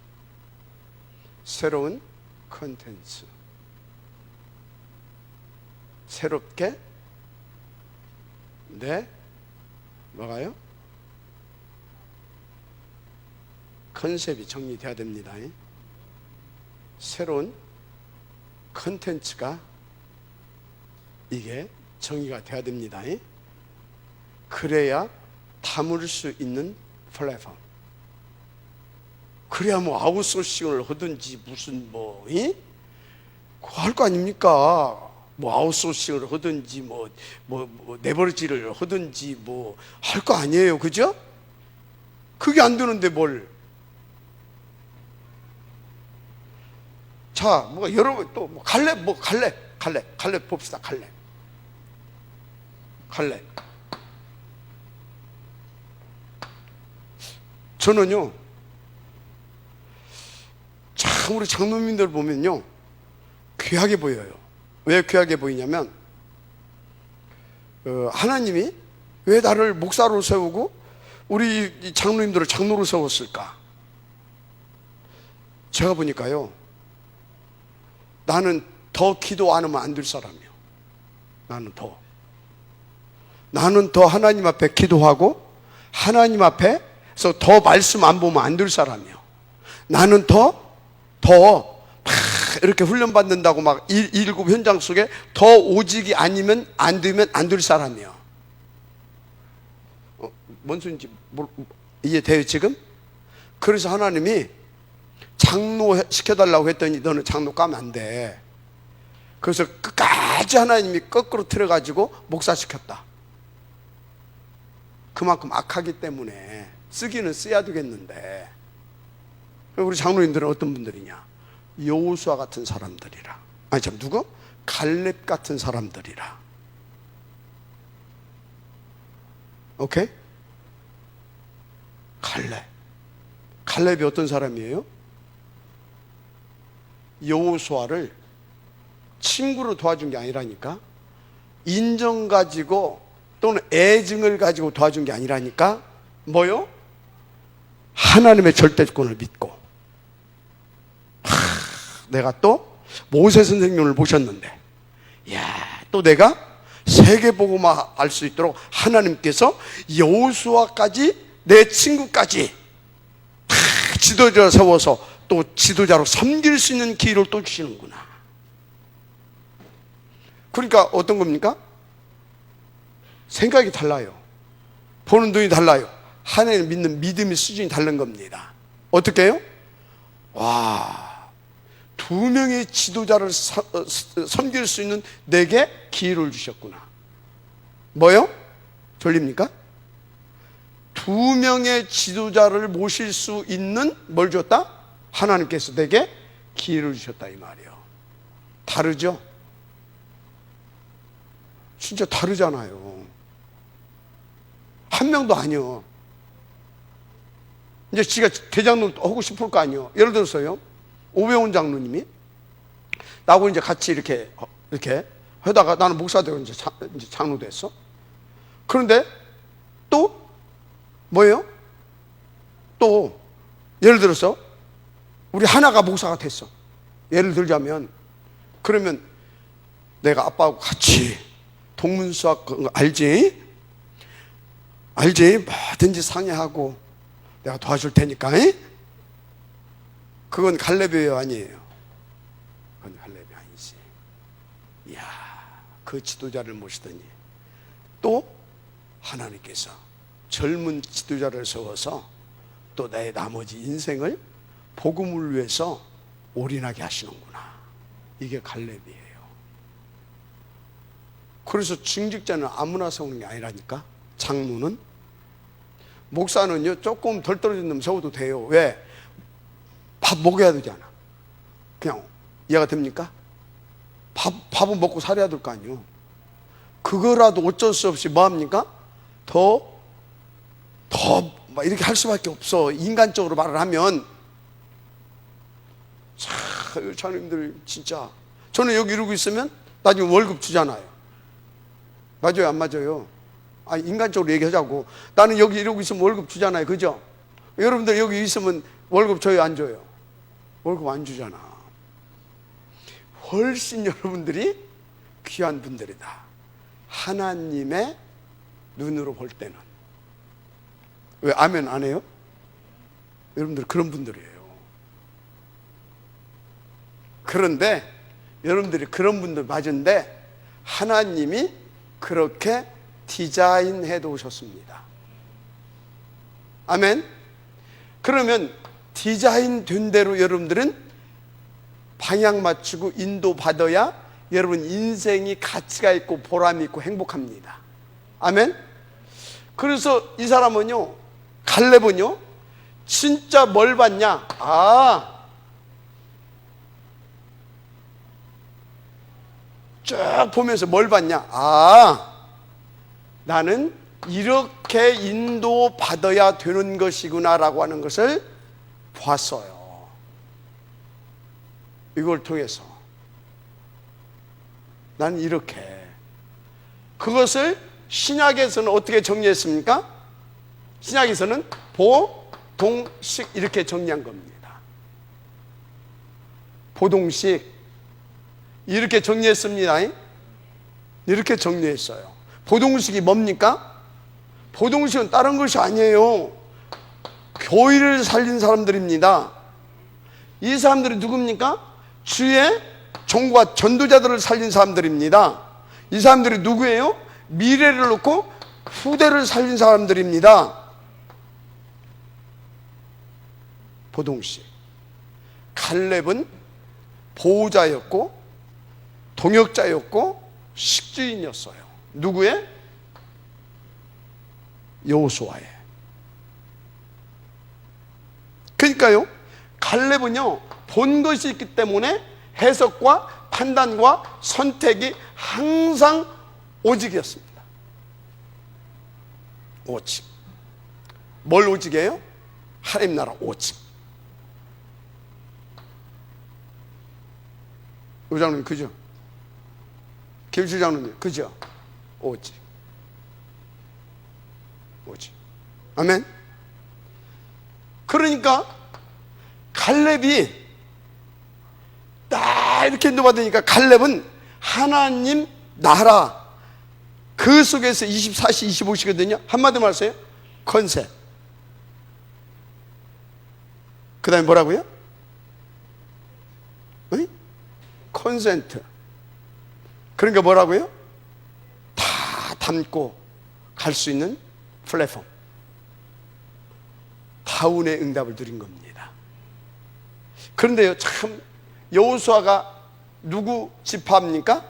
새로운 컨텐츠, 새롭게 뭐가요? 컨셉이 정리돼야 됩니다. 새로운 컨텐츠가 이게 정의가 돼야 됩니다. 그래야 담을 수 있는 플랫폼. 그래야 뭐 아웃소싱을 하든지 무슨 할 거 아닙니까? 뭐 아웃소싱을 하든지 뭐 네버지를 하든지 뭐 할 거 아니에요, 그죠? 그게 안 되는데 뭘? 자, 여러분 또 갈렙 봅시다. 갈렙. 저는요, 참 우리 장로님들 보면요, 귀하게 보여요. 왜 귀하게 보이냐면, 하나님이 왜 나를 목사로 세우고 우리 장로님들을 장로로 세웠을까? 제가 보니까요, 나는 더 기도 안 하면 안 될 사람이요. 나는 더 하나님 앞에 기도하고 하나님 앞에서 더 말씀 안 보면 안 될 사람이요. 나는 더 이렇게 훈련받는다고 막 일곱 현장 속에 더 오직이 아니면 안 되면 안 될 사람이요. 뭔 소리인지 이해돼요 지금? 그래서 하나님이 장로 시켜달라고 했더니 너는 장로 가면 안 돼. 그래서 끝까지 하나님이 거꾸로 틀어가지고 목사시켰다. 그만큼 악하기 때문에 쓰기는 써야 되겠는데, 우리 장로님들은 어떤 분들이냐? 여호수아 같은 사람들이라. 누구? 갈렙 같은 사람들이라. 오케이? 갈렙이 어떤 사람이에요? 여호수아를 친구로 도와준 게 아니라니까. 인정 가지고 또는 애증을 가지고 도와준 게 아니라니까. 뭐요? 하나님의 절대권을 믿고. 내가 또 모세 선생님을 모셨는데, 또 내가 세계복음화 할 수 있도록 하나님께서 여호수아까지 내 친구까지 다 지도자로 세워서 또 지도자로 섬길 수 있는 기회를 또 주시는구나. 그러니까 어떤 겁니까? 생각이 달라요. 보는 눈이 달라요. 하나님 믿는 믿음의 수준이 다른 겁니다. 어떻게 해요? 두 명의 지도자를 섬길 수 있는 내게 기회를 주셨구나. 뭐요? 졸립니까? 두 명의 지도자를 모실 수 있는 뭘 줬다? 하나님께서 내게 기회를 주셨다 이 말이에요. 다르죠? 진짜 다르잖아요. 한 명도 아니요. 이제 지가 대장로 하고 싶을 거 아니에요. 예를 들어서요, 오병훈 장로님이 나하고 이제 같이 이렇게 하다가 나는 목사 되고 이제 장로 됐어. 그런데 또 뭐예요? 또 예를 들어서 우리 하나가 목사가 됐어. 예를 들자면, 그러면 내가 아빠하고 같이 동문수학 알지? 뭐든지 상의하고 내가 도와줄 테니까. 그건 갈렙이에요, 아니에요? 그건 갈렙이 아니지. 이야, 그 지도자를 모시더니 또 하나님께서 젊은 지도자를 세워서 또 내 나머지 인생을 복음을 위해서 올인하게 하시는구나. 이게 갈렙이에요. 그래서 중직자는 아무나 세우는 게 아니라니까. 장로는, 목사는요 조금 덜 떨어진 놈 세워도 돼요. 왜? 밥 먹여야 되잖아. 그냥 이해가 됩니까? 밥은 먹고 살아야 될 거 아니에요. 그거라도 어쩔 수 없이 뭐 합니까? 더 막 이렇게 할 수밖에 없어. 인간적으로 말을 하면. 자, 자님들 진짜, 저는 여기 이러고 있으면 나중에 월급 주잖아요. 맞아요, 안 맞아요? 인간적으로 얘기하자고. 나는 여기 이러고 있으면 월급 주잖아요, 그죠? 여러분들 여기 있으면 월급 줘요, 안 줘요? 월급 안 주잖아. 훨씬 여러분들이 귀한 분들이다, 하나님의 눈으로 볼 때는. 왜 아멘 안 해요? 여러분들 그런 분들이에요. 그런데 여러분들이 그런 분들 맞은데 하나님이 그렇게 디자인해 놓으셨습니다. 아멘. 그러면 디자인 된 대로 여러분들은 방향 맞추고 인도 받아야 여러분 인생이 가치가 있고 보람이 있고 행복합니다. 아멘. 그래서 이 사람은요, 갈렙은요, 진짜 뭘 봤냐? 쭉 보면서 뭘 봤냐? 나는 이렇게 인도받아야 되는 것이구나라고 하는 것을 봤어요. 이걸 통해서 나는 이렇게. 그것을 신약에서는 어떻게 정리했습니까? 신약에서는 보동식 이렇게 정리한 겁니다. 보동식 이렇게 정리했습니다. 이렇게 정리했어요. 보동식이 뭡니까? 보동식은 다른 것이 아니에요. 교회를 살린 사람들입니다. 이 사람들이 누굽니까? 주의 종과 전도자들을 살린 사람들입니다. 이 사람들이 누구예요? 미래를 놓고 후대를 살린 사람들입니다. 보동식. 갈렙은 보호자였고 동역자였고 식주인이었어요. 누구의? 여호수아의. 그러니까요, 갈렙은요 본 것이 있기 때문에 해석과 판단과 선택이 항상 오직이었습니다. 오직. 뭘 오직이에요? 하나님 나라 오직. 의장님 그죠? 김실장님 그죠? 오직. 오직. 아멘. 그러니까 갈렙이 딱 이렇게 인도받으니까 갈렙은 하나님 나라 그 속에서 24시 25시거든요 한마디로 말해서요, 컨셉. 그 다음에 뭐라고요? 컨센트. 그러니까 뭐라고요? 다 담고 갈 수 있는 플랫폼. 다운의 응답을 드린 겁니다. 그런데요, 참 여호수아가 누구 지파입니까?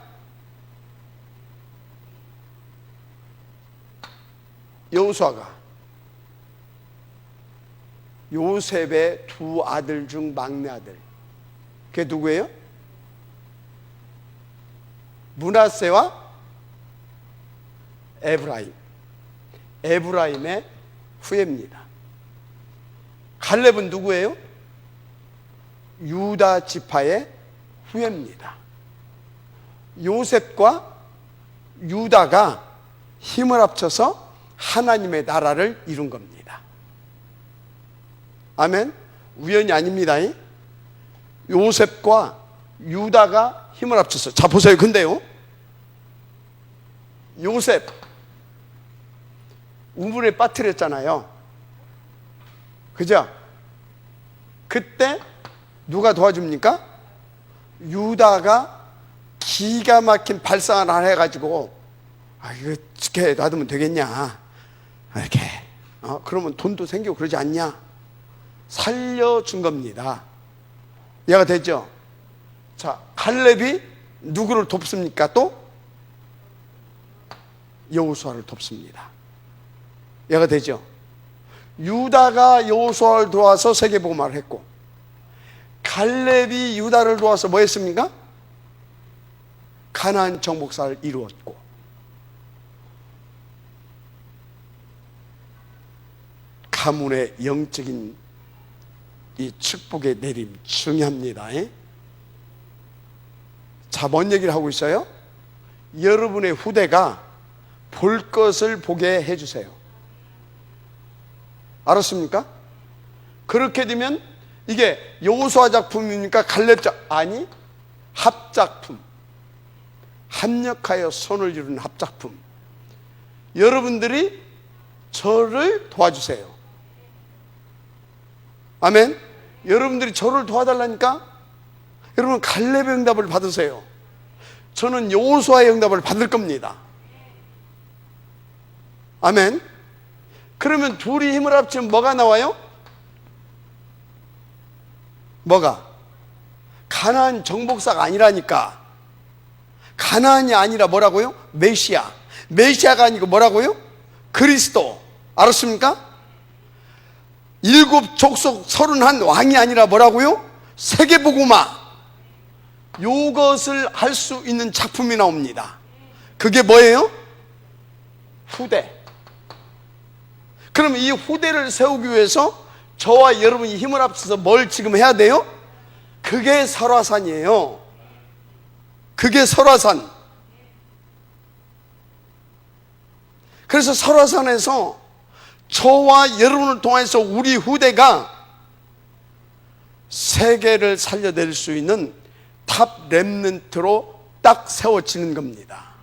여호수아가 요셉의 두 아들 중 막내 아들. 그게 누구예요? 므낫세와 에브라임. 에브라임의 후예입니다. 갈렙은 누구예요? 유다 지파의 후예입니다. 요셉과 유다가 힘을 합쳐서 하나님의 나라를 이룬 겁니다. 아멘. 우연이 아닙니다. 요셉과 유다가 힘을 합쳐서. 자, 보세요. 근데요, 요셉 우물에 빠뜨렸잖아요. 그죠? 그때 누가 도와줍니까? 유다가 기가 막힌 발상을 하나 해가지고, 이거 이렇게 놔두면 되겠냐, 이렇게 그러면 돈도 생기고 그러지 않냐, 살려준 겁니다. 이해가 되죠? 자, 갈렙이 누구를 돕습니까? 또 여호수아를 돕습니다. 이해가 되죠? 유다가 여호수아를 도와서 세계복음화를 했고, 갈렙이 유다를 도와서 뭐 했습니까? 가나안 정복사를 이루었고. 가문의 영적인 이 축복의 내림 중요합니다. 자, 뭔 얘기를 하고 있어요? 여러분의 후대가 볼 것을 보게 해주세요. 알았습니까? 그렇게 되면 이게 여호수아 작품입니까? 갈렙 아니, 합작품. 합력하여 손을 이루는 합작품. 여러분들이 저를 도와주세요. 아멘. 여러분들이 저를 도와달라니까 여러분 갈렙의 응답을 받으세요. 저는 여호수아의 응답을 받을 겁니다. 아멘. 그러면 둘이 힘을 합치면 뭐가 나와요? 뭐가? 가나안 정복사가 아니라니까. 가나안이 아니라 뭐라고요? 메시아. 메시아가 아니고 뭐라고요? 그리스도. 알았습니까? 7 족속 31 왕이 아니라 뭐라고요? 세계복음화. 요것을 할 수 있는 작품이 나옵니다. 그게 뭐예요? 후대. 그럼 이 후대를 세우기 위해서 저와 여러분이 힘을 합쳐서 뭘 지금 해야 돼요? 그게 설화산이에요. 그게 설화산. 그래서 설화산에서 저와 여러분을 통해서 우리 후대가 세계를 살려낼 수 있는 탑 렘넌트로 딱 세워지는 겁니다.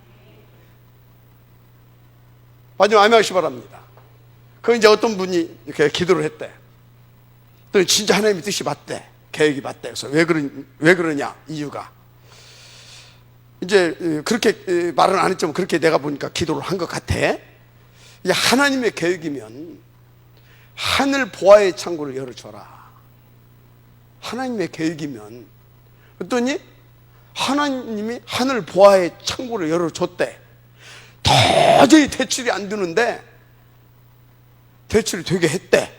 마지막 아멘하시기 바랍니다. 그 이제 어떤 분이 이렇게 기도를 했대. 또 진짜 하나님의 뜻이 맞대. 계획이 맞대. 그래서 왜 그러냐? 이유가 이제 그렇게 말은 안 했지만 그렇게 내가 보니까 기도를 한 것 같아. 이게 하나님의 계획이면 하늘 보아의 창고를 열어줘라. 하나님의 계획이면. 그랬더니 하나님이 하늘 보아의 창고를 열어줬대. 도저히 대출이 안 되는데 대출이 되게 했대.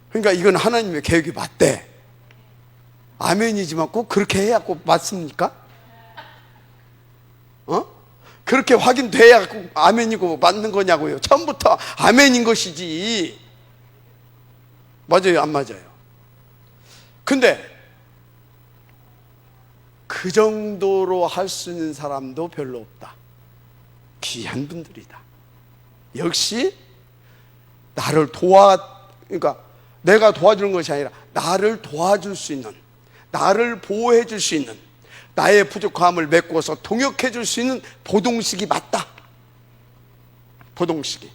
그러니까 이건 하나님의 계획이 맞대. 아멘이지만 꼭 그렇게 해야 꼭 맞습니까? 그렇게 확인돼야 꼭 아멘이고 맞는 거냐고요. 처음부터 아멘인 것이지. 맞아요, 안 맞아요? 근데 그 정도로 할 수 있는 사람도 별로 없다. 귀한 분들이다. 역시 나를 그러니까 내가 도와주는 것이 아니라 나를 도와줄 수 있는, 나를 보호해 줄 수 있는, 나의 부족함을 메꾸어서 동역해 줄 수 있는 보동식이 맞다. 보동식이.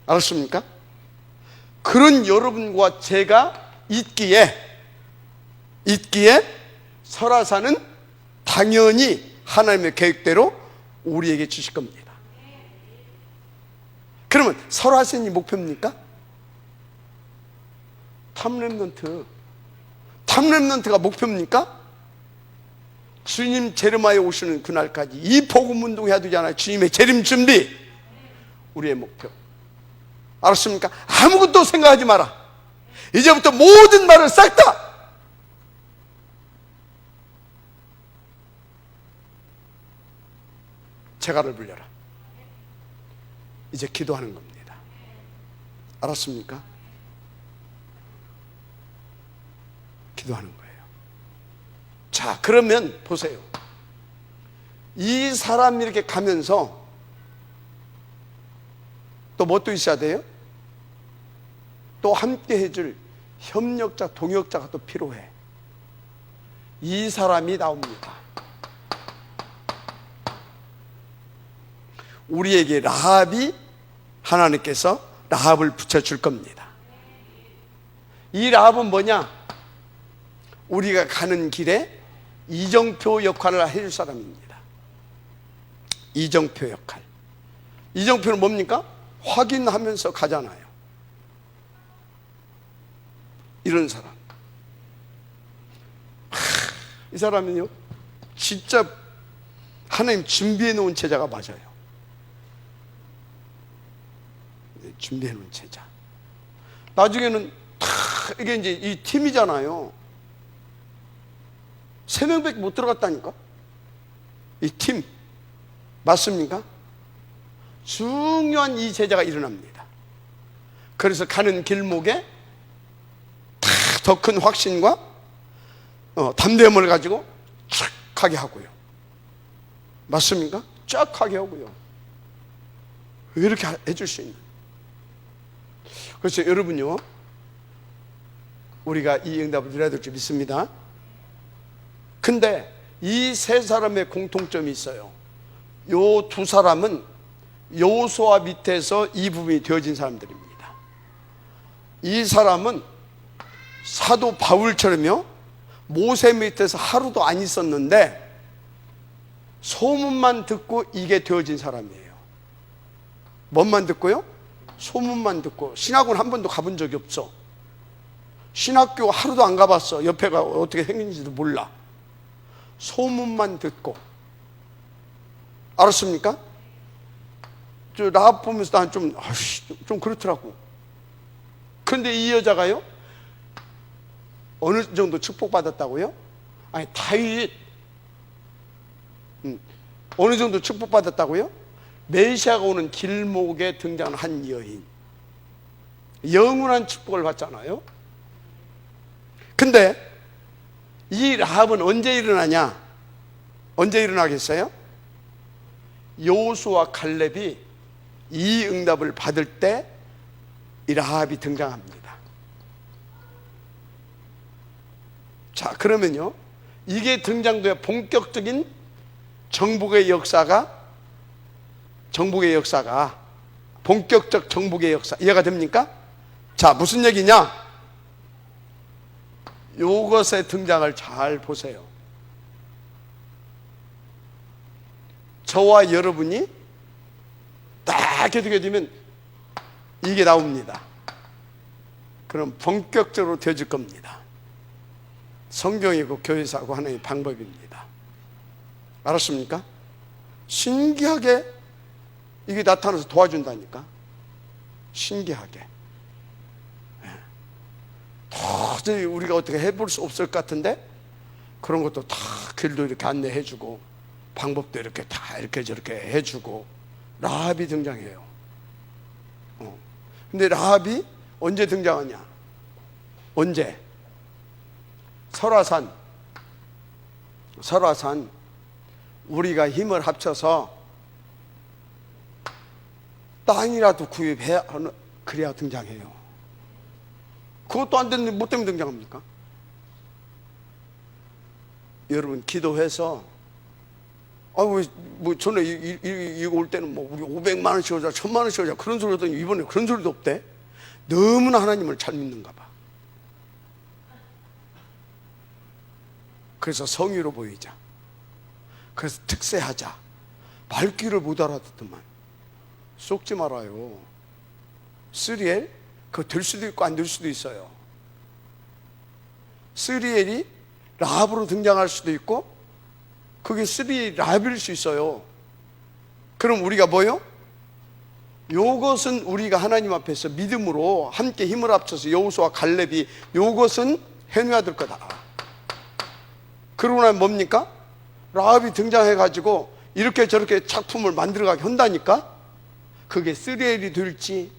알았습니까? 그런 여러분과 제가 있기에 설화산은 당연히 하나님의 계획대로 우리에게 주실 겁니다. 그러면 설화산이 목표입니까? 탑렘넌트가 목표입니까? 주님 재림하여 오시는 그날까지 이 복음 운동해야 되잖아요. 주님의 재림 준비. 우리의 목표. 알았습니까? 아무것도 생각하지 마라. 이제부터 모든 말을 싹 다 제가를 불려라. 이제 기도하는 겁니다. 알았습니까? 기도하는 거예요. 자, 그러면 보세요. 이 사람이 이렇게 가면서 또 뭐 또 있어야 돼요? 또 함께 해줄 협력자, 동역자가 또 필요해. 이 사람이 나옵니다. 우리에게 라합이 하나님께서 라합을 붙여줄 겁니다. 이 라합은 뭐냐? 우리가 가는 길에 이정표 역할을 해줄 사람입니다. 이정표 역할. 이정표는 뭡니까? 확인하면서 가잖아요. 이런 사람. 이 사람은요, 진짜 하나님 준비해 놓은 제자가 맞아요. 준비해 놓은 제자. 나중에는 이게 이제 이 팀이잖아요. 3명밖에 못 들어갔다니까. 이 팀 맞습니까? 중요한 이 제자가 일어납니다. 그래서 가는 길목에 더 큰 확신과 담대함을 가지고 쫙 하게 하고요. 맞습니까? 쫙 하게 하고요. 이렇게 해줄 수 있는. 그래서 여러분요, 우리가 이 응답을 드려야 될 줄 믿습니다. 근데 이 세 사람의 공통점이 있어요. 요 두 사람은 여호수아 밑에서 이 부분이 되어진 사람들입니다. 이 사람은 사도 바울처럼요, 모세 밑에서 하루도 안 있었는데 소문만 듣고 이게 되어진 사람이에요. 뭔만 듣고요? 소문만 듣고. 신학원 한 번도 가본 적이 없어. 신학교 하루도 안 가봤어. 옆에가 어떻게 생긴지도 몰라. 소문만 듣고. 알았습니까? 저 라합 보면서 난 좀 그렇더라고. 근데 이 여자가요, 어느 정도 축복받았다고요? 아니, 다윗 어느 정도 축복받았다고요? 메시아가 오는 길목에 등장한 한 여인, 영원한 축복을 받잖아요. 근데 이 라합은 언제 일어나냐? 언제 일어나겠어요? 여호수아 갈렙이 이 응답을 받을 때 이 라합이 등장합니다. 자, 그러면요, 이게 등장돼야 본격적인 정복의 역사가 본격적 정복의 역사 이해가 됩니까? 자, 무슨 얘기냐? 요것의 등장을 잘 보세요. 저와 여러분이 딱 이렇게 되면 이게 나옵니다. 그럼 본격적으로 되어질 겁니다. 성경이고 교회사고 하나의 방법입니다. 알았습니까? 신기하게 이게 나타나서 도와준다니까. 신기하게. 도저히 우리가 어떻게 해볼 수 없을 것 같은데 그런 것도 다 길도 이렇게 안내해주고 방법도 이렇게 다 이렇게 저렇게 해주고. 라합이 등장해요. 근데 라합이 언제 등장하냐? 언제? 설화산 우리가 힘을 합쳐서 땅이라도 구입해야 그래야 등장해요. 그것도 안 되는데 뭐 때문에 등장합니까? 여러분, 기도해서 뭐 전에 이거 올 때는 뭐 우리 500만 원씩 오자 1000만 원씩 오자 그런 소리 하더니 이번에 그런 소리도 없대. 너무나 하나님을 잘 믿는가 봐. 그래서 성의로 보이자. 그래서 특세하자. 말귀를 못 알아듣더만. 속지 말아요. 스리엘 그거 될 수도 있고 안 될 수도 있어요. 스리엘이 라합으로 등장할 수도 있고 그게 라합일 수 있어요. 그럼 우리가 뭐요? 요것은 우리가 하나님 앞에서 믿음으로 함께 힘을 합쳐서 여호수아 갈렙이 요것은 해내야 될 거다. 그러고 나면 뭡니까? 라합이 등장해가지고 이렇게 저렇게 작품을 만들어가게 한다니까? 그게 스리엘이 될지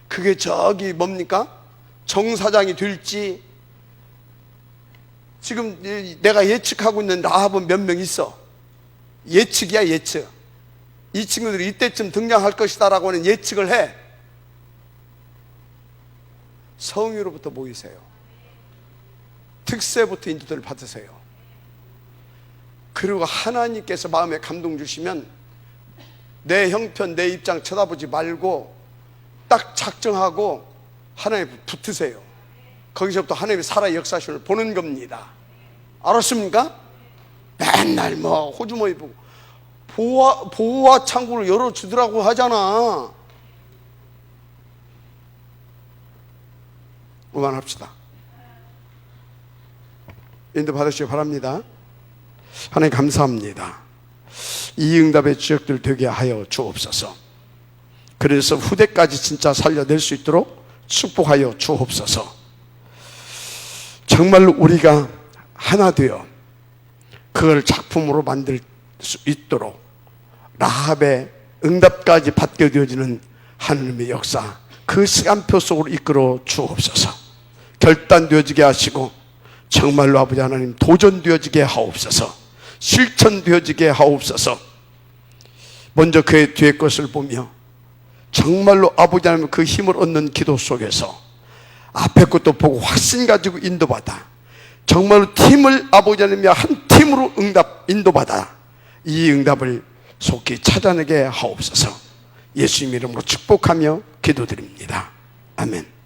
그게 저기 뭡니까? 정사장이 될지 지금 내가 예측하고 있는 라합은 몇 명 있어? 예측이야, 예측. 이 친구들이 이때쯤 등장할 것이다라고 하는 예측을 해. 성의로부터 모이세요. 특세부터 인도를 받으세요. 그리고 하나님께서 마음에 감동 주시면 내 형편, 내 입장 쳐다보지 말고 딱 작정하고 하나님 붙으세요. 거기서부터 하나님의 살아 역사심을 보는 겁니다. 알았습니까? 맨날 뭐 호주머니 보고 보호와 창구를 열어주더라고 하잖아. 그만합시다. 인도 받으시기 바랍니다. 하나님 감사합니다. 이 응답의 주역들 되게 하여 주옵소서. 그래서 후대까지 진짜 살려낼 수 있도록 축복하여 주옵소서. 정말로 우리가 하나 되어 그걸 작품으로 만들 수 있도록 라합의 응답까지 받게 되어지는 하나님의 역사, 그 시간표 속으로 이끌어 주옵소서. 결단되어지게 하시고 정말로 아버지 하나님 도전되어지게 하옵소서. 실천되어지게 하옵소서. 먼저 그의 뒤의 것을 보며 정말로 아버지 하나님 그 힘을 얻는 기도 속에서 앞에 것도 보고 확신 가지고 인도받아 정말로 팀을 아버지 하나님이 한 팀으로 인도받아 이 응답을 속히 찾아내게 하옵소서. 예수님 이름으로 축복하며 기도드립니다. 아멘.